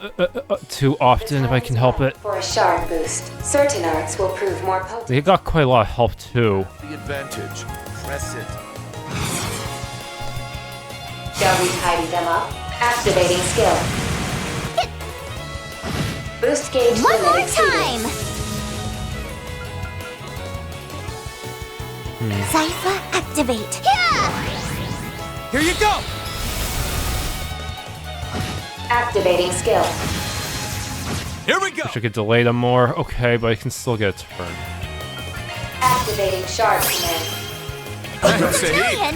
too often if I can help it. For a shard boost, certain arts will prove more potent. They got quite a lot of health too. The advantage. Press it. Shall we tidy them up? Activating skill. Boost gauge One more limit time! exceeded. Cypher, activate. Yeah! Here you go! Activating skill. Here we go! Wish I could delay them more. Okay, but I can still get a turn. Activating shard command. Sept-Terrion!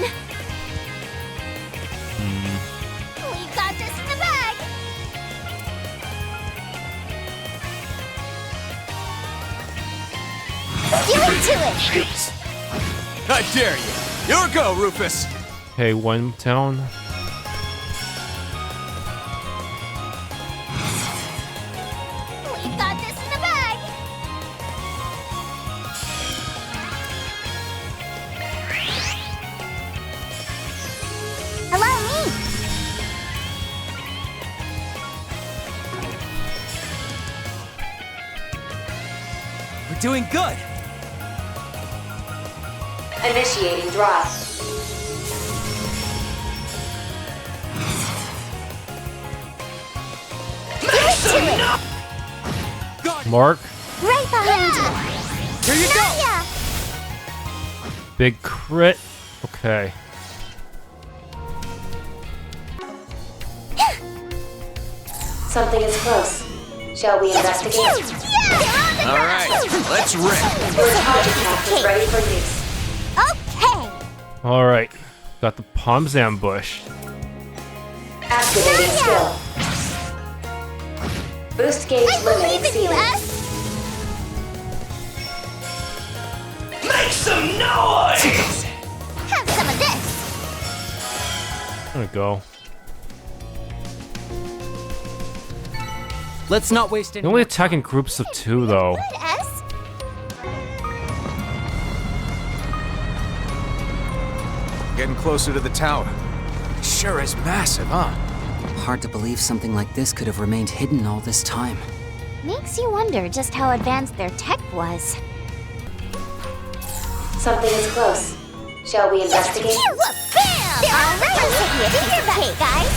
We got this in the bag! Do it to it! I dare you! Your go, Rufus! Okay, one down. We got this in the bag! Allow me! We're doing good! Initiating drive. Do it to it! Mark. Right behind you! Here you go! Yeah. Big crit. Okay. Something is close. Shall we investigate? Yeah! All right, let's rip. Your target cap is ready for use. Okay! Alright. Got the palms ambushed. Activating skill. Boost gauge I limit believe in you, exceeded. S! Make some noise! Have some of this! I'm gonna go. Let's not waste any They only attack in groups of 2, though. Good, S! Getting closer to the tower. Sure is massive, huh? Hard to believe something like this could have remained hidden all this time. Makes you wonder just how advanced their tech was. Something is close. Shall we investigate? Here, look! Bam! Alright, I'll give you a piece of cake, guys!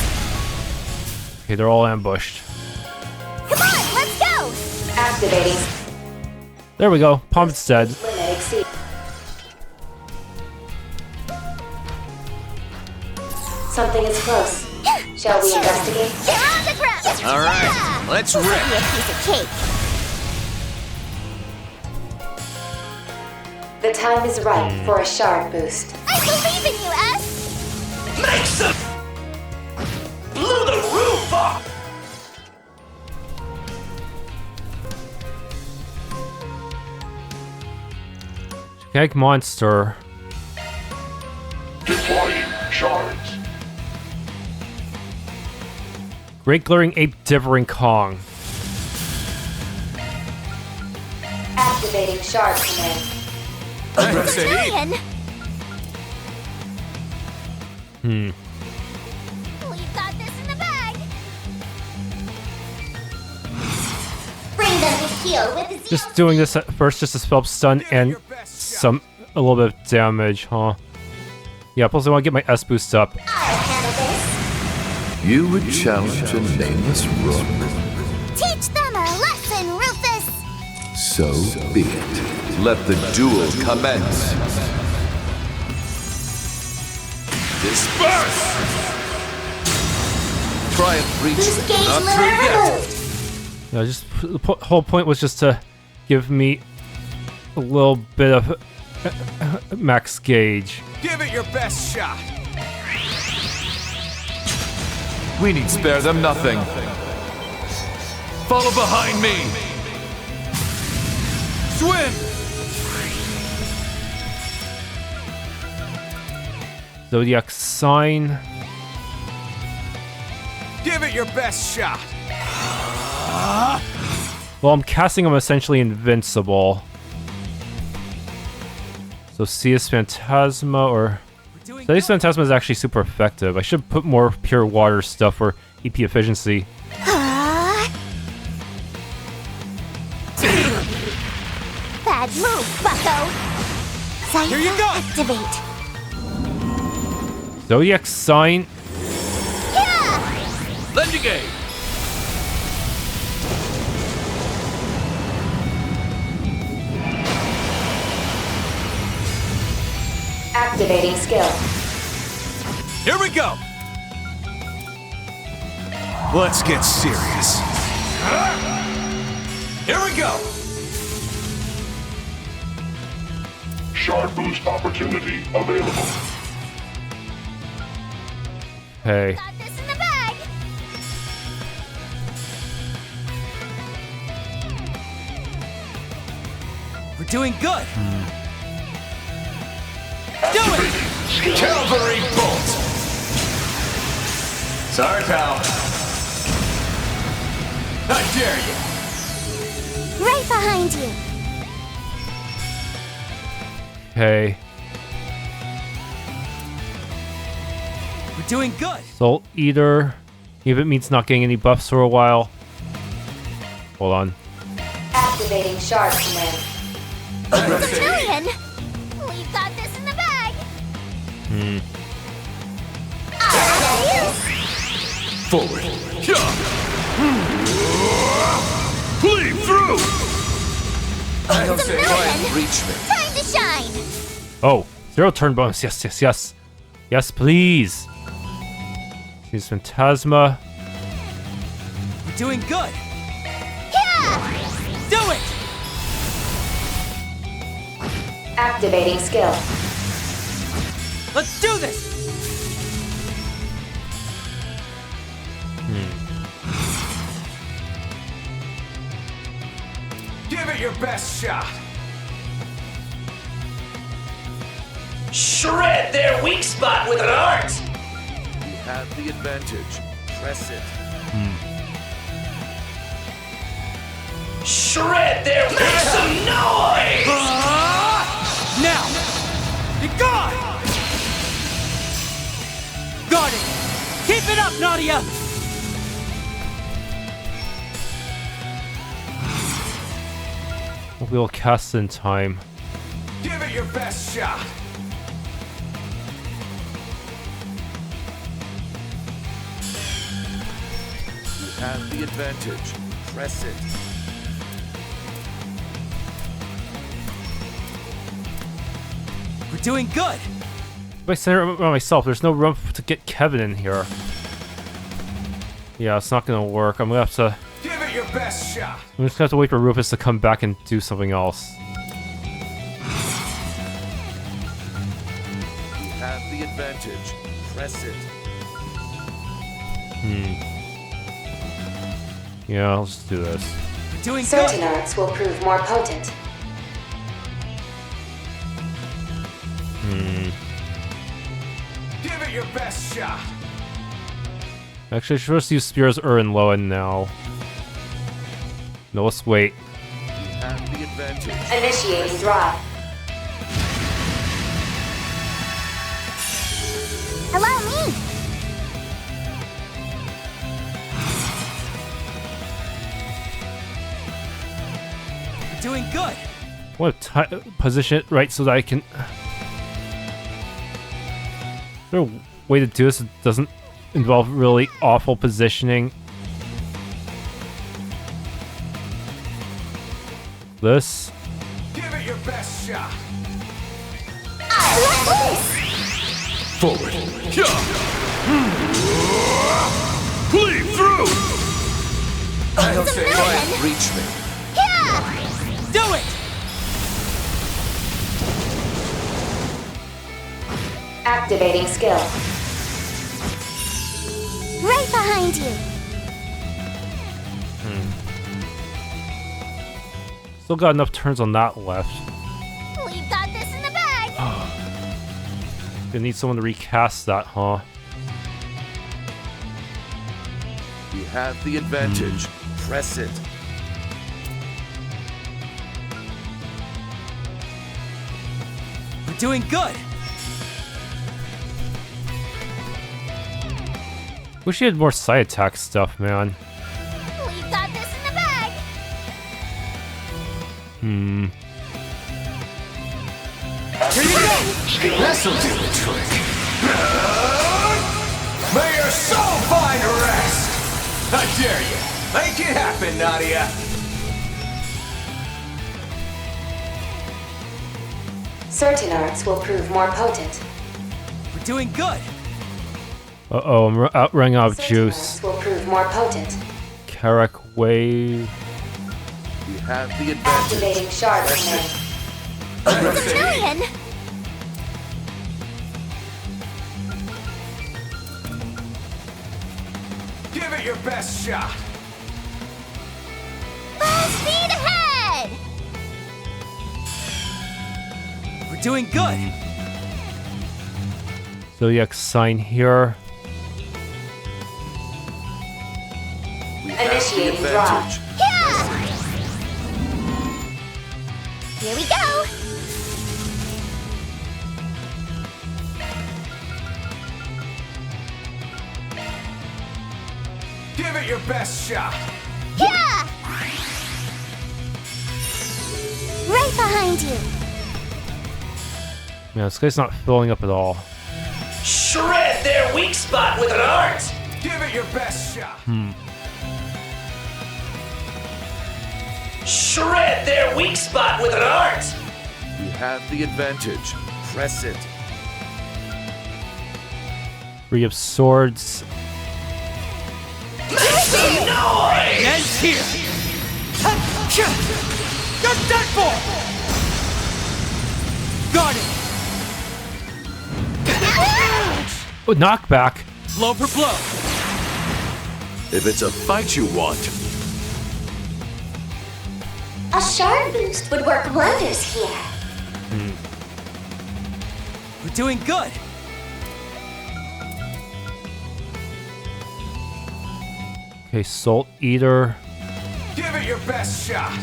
Okay, they're all ambushed. Come on, let's go! Activating There we go. Palm's dead. limit exceeded. Something is close. Shall we investigate? They're on the ground! All right, let's Give rip. you a piece of cake. The time is right for a shard boost. I believe in you, S! Make some. Blew the roof off. Egg monster. Deploying shards. Great glaring ape Dithering Kong. Activating shard command. Sept-Terrion! We've got this in the bag! Bring them to heel with zero. Just doing this at first just to spell stun and a little bit of damage, huh? Yeah, plus I want to get my S boost up. I'll handle this. You would challenge a nameless rook? Teach them a lesson, Rufus! So be it. Let the duel commence. Disperse. Try and breach Boost them. gauge Not limit through yet. removed. Yeah, just the whole point was just to give me a little bit of max gauge. Give it your best shot. We need spare them nothing. Follow behind me. Swim. Zodiac sign. Give it your best shot. Well, I'm casting them essentially invincible. So Seus Phantasma or Seus Phantasma is actually super effective. I should put more pure water stuff for EP efficiency. Bad move, bucko! Here you go! Activate! Zodiac sign. Yeah! Minigame. Activating skill. Here we go. Let's get serious. Here we go. Shard boost opportunity available. Hey. Got this in the bag! We're doing good. Do it. Calvary bolt. Sorry, pal. I dare you. Right behind you! Okay. We're doing good. Soul Eater. If it means not getting any buffs for a while. Hold on. Activating shard command. Sept-Terrion! We've got this in the bag! Forward. Yeah. Maximilian! reach me. Time to shine! Oh, 0 turn bonus. Yes, yes, yes. Yes, please. Use Phantasma. You're doing good. Yeah! Do it! Activating skill. Let's do this! Give it your best shot. Shred their weak spot with an art! You have the advantage. Press it. Shred their make some noise! Now! You're gone! Got it! Keep it up, Nadia! We'll cast in time. Give it your best shot. You have the advantage. Press it. We're doing good! If I center it around myself, there's no room to get Kevin in here. Yeah, it's not gonna work. I'm gonna have to. Give it your best shot. I'm just gonna have to wait for Rufus to come back and do something else. You have the advantage. Press it. Yeah, I'll just do this. We're doing Certain good! arts will prove more potent. Give it your best shot. Actually, I should just use Spears, and Lowen now. No, let's wait. You have the advantage. Initiating drive. Allow me! We're doing good! I want to position it right so that I can. Is there a way to do this that doesn't involve really awful positioning? This? Give it your best shot. Forward. Cleave through! I'll say quiet. Reach me. Yeah! Do it! Activating skill. Right behind you! Still got enough turns on that left. We've got this in the bag! Gonna need someone to recast that, huh? You have the advantage. Press it. We're doing good! Wish you had more side attack stuff, man. We've got this in the bag! Here you go! This'll do the trick. May your soul find rest. I dare you. Make it happen, Nadia. Certain arts will prove more potent. We're doing good! Uh-oh, I'm running out of Certain juice. arts will prove more potent. Carrack Wave. You have the advantage. Activating shard command. Maximilian! Give it your best shot. Full speed ahead! We're doing good! Zodiac sign here. We have the Initiating drive. advantage. Yeah! Here we go! Give it your best shot. Yeah! Right behind you! Man, this guy's not filling up at all. Shred their weak spot with an art! Give it your best shot. Shred their weak spot with an art! You have the advantage. Press it. 3 of Swords. Make some noise! Ned's here! You're done for! Got it! Oh, knockback. Blow for blow. If it's a fight you want, A shard boost would work wonders here. We're doing good. Okay, Salt Eater. Give it your best shot.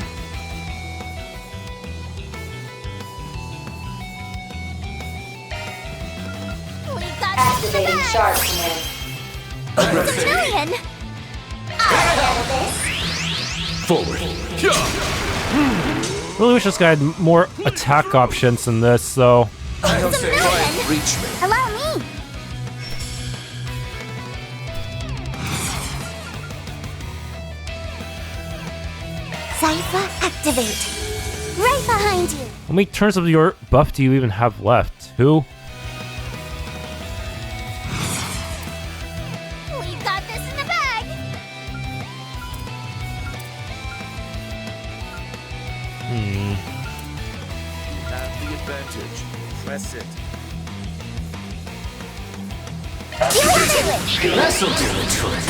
We got Activating shard command. Sept-Terrion! I'll handle this. forward. Really wish this guy had more attack options than this, though. I don't say try and reach me. Allow me. Cypher activate. Right behind you. How many turns of your buff do you even have left? 2? We've got this in the bag. You have the advantage. Press it. This'll do the trick.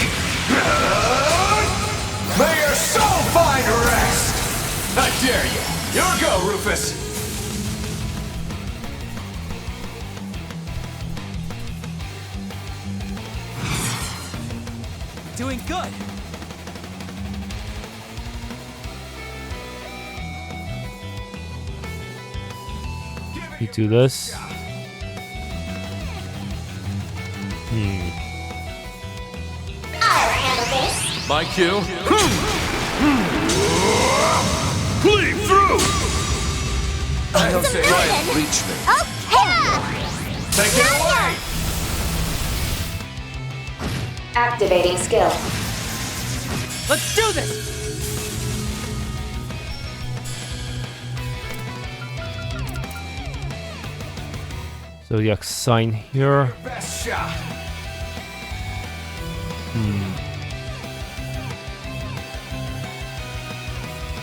May your soul find rest! I dare you. Your go, Rufus. Doing good. You do this. I'll handle this. My cue. Cleave through! I don't say try and reach me. Okay. Take it away! Activating skill. Let's do this! So the sign here. Best shot.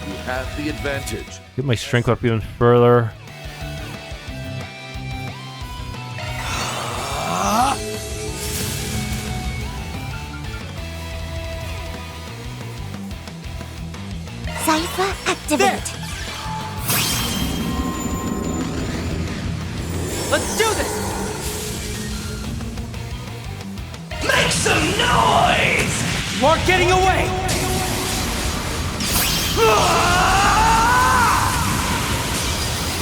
You have the advantage. Get my strength up even further. Cypher activate. Let's do this! Make some noise! You aren't getting away!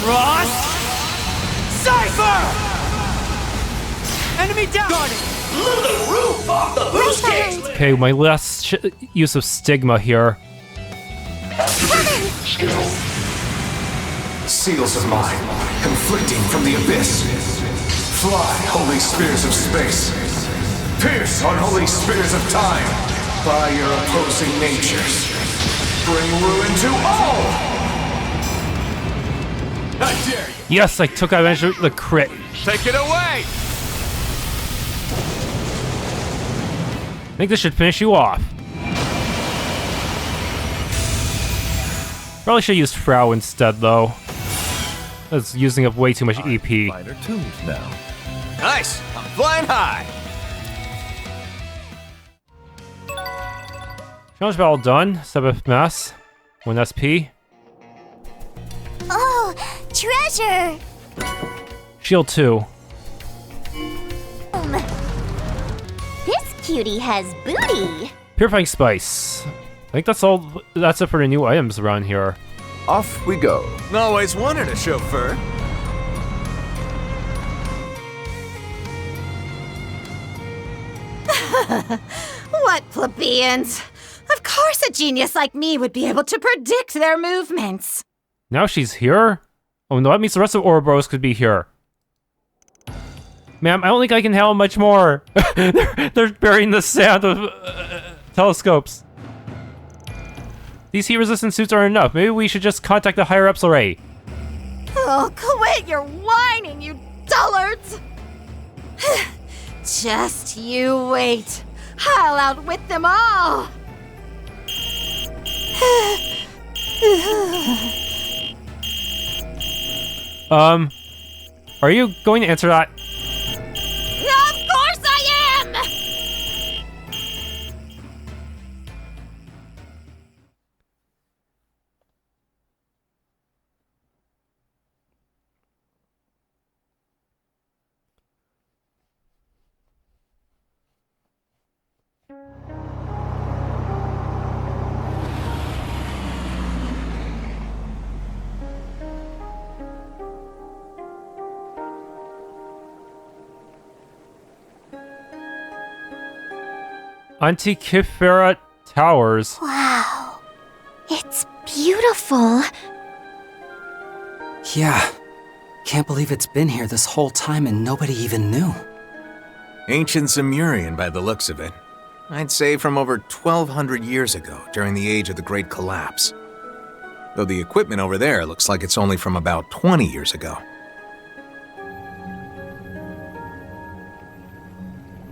Ross! Cypher! Enemy down! Got it! Blew the roof off the boost gate! Okay, my last use of Stigma here. Seals of mine, conflicting from the abyss. Fly, holy spears of space. Pierce, unholy spears of time. By your opposing natures. Bring ruin to all! I dare you! Yes, I took advantage of the crit. Take it away! I think this should finish you off. Probably should have used Frau instead, though. That's using up way too much EP. Finer tuned now. Nice! I'm flying high! Challenge battle done. 7th mass. 1 SP. Oh, treasure! Shield 2. This cutie has booty. Purifying Spice. I think that's all. That's it for the new items around here. Off we go. Always wanted a chauffeur. What plebeians! Of course a genius like me would be able to predict their movements. Now she's here? Oh no, that means the rest of Ouroboros could be here. Ma'am, I don't think I can handle much more. they're burying the sand of telescopes. These heat-resistant suits aren't enough. Maybe we should just contact the higher-ups already. Oh, quit your whining, you dullards! Just you wait. I'll outwit them all! Are you going to answer that? Of course I am! Antikythera Towers. Wow. It's beautiful. Yeah. Can't believe it's been here this whole time and nobody even knew. Ancient Sumerian by the looks of it. I'd say from over 1,200 years ago, during the age of the Great Collapse. Though the equipment over there looks like it's only from about 20 years ago.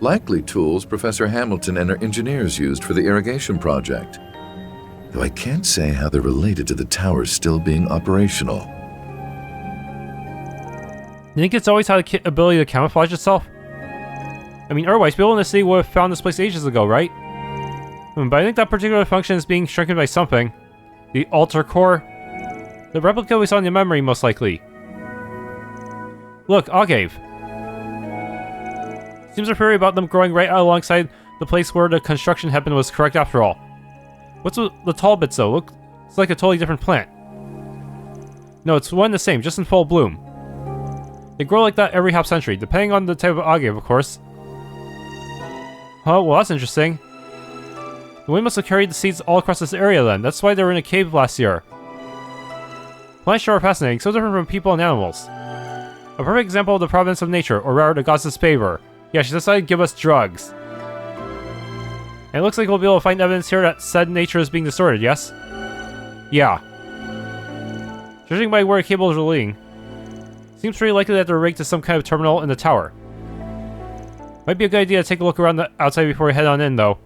Likely tools Professor Hamilton and her engineers used for the irrigation project. Though I can't say how they're related to the towers still being operational. You think it's always had the ability to camouflage itself? I mean, otherwise, people in the city would have found this place ages ago, right? But I think that particular function is being shrunken by something. The altar core. The replica we saw in the memory, most likely. Look, Agave. Seems our theory about them growing right out alongside the place where the construction happened was correct after all. What's with the tall bits though? Looks like a totally different plant. No, it's one and the same, just in full bloom. They grow like that every half century, depending on the type of agave, of course. Oh, well that's interesting. The wind must have carried the seeds all across this area then. That's why they were in a cave last year. Plants sure are fascinating, so different from people and animals. A perfect example of the providence of nature, or rather the goddess' favor. Yeah, she decided to give us drugs. And it looks like we'll be able to find evidence here that said nature is being distorted, yes? Yeah. Judging by where the cables are leading, seems pretty likely that they're rigged to some kind of terminal in the tower. Might be a good idea to take a look around the outside before we head on in, though.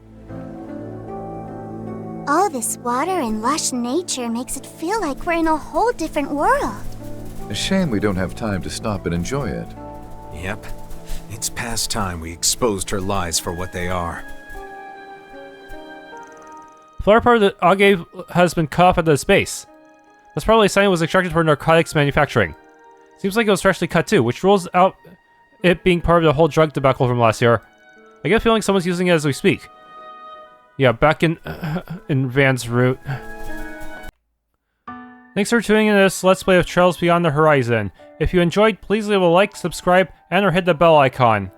All this water and lush nature makes it feel like we're in a whole different world. A shame we don't have time to stop and enjoy it. Yep. It's past time we exposed her lies for what they are. The flower part of the agave has been cut off at its base. That's probably a sign it was extracted for narcotics manufacturing. Seems like it was freshly cut too, which rules out it being part of the whole drug debacle from last year. I get a feeling someone's using it as we speak. Yeah, back in Van's route. Thanks for tuning in to this Let's Play of Trails Beyond the Horizon. If you enjoyed, please leave a like, subscribe, and or hit the bell icon.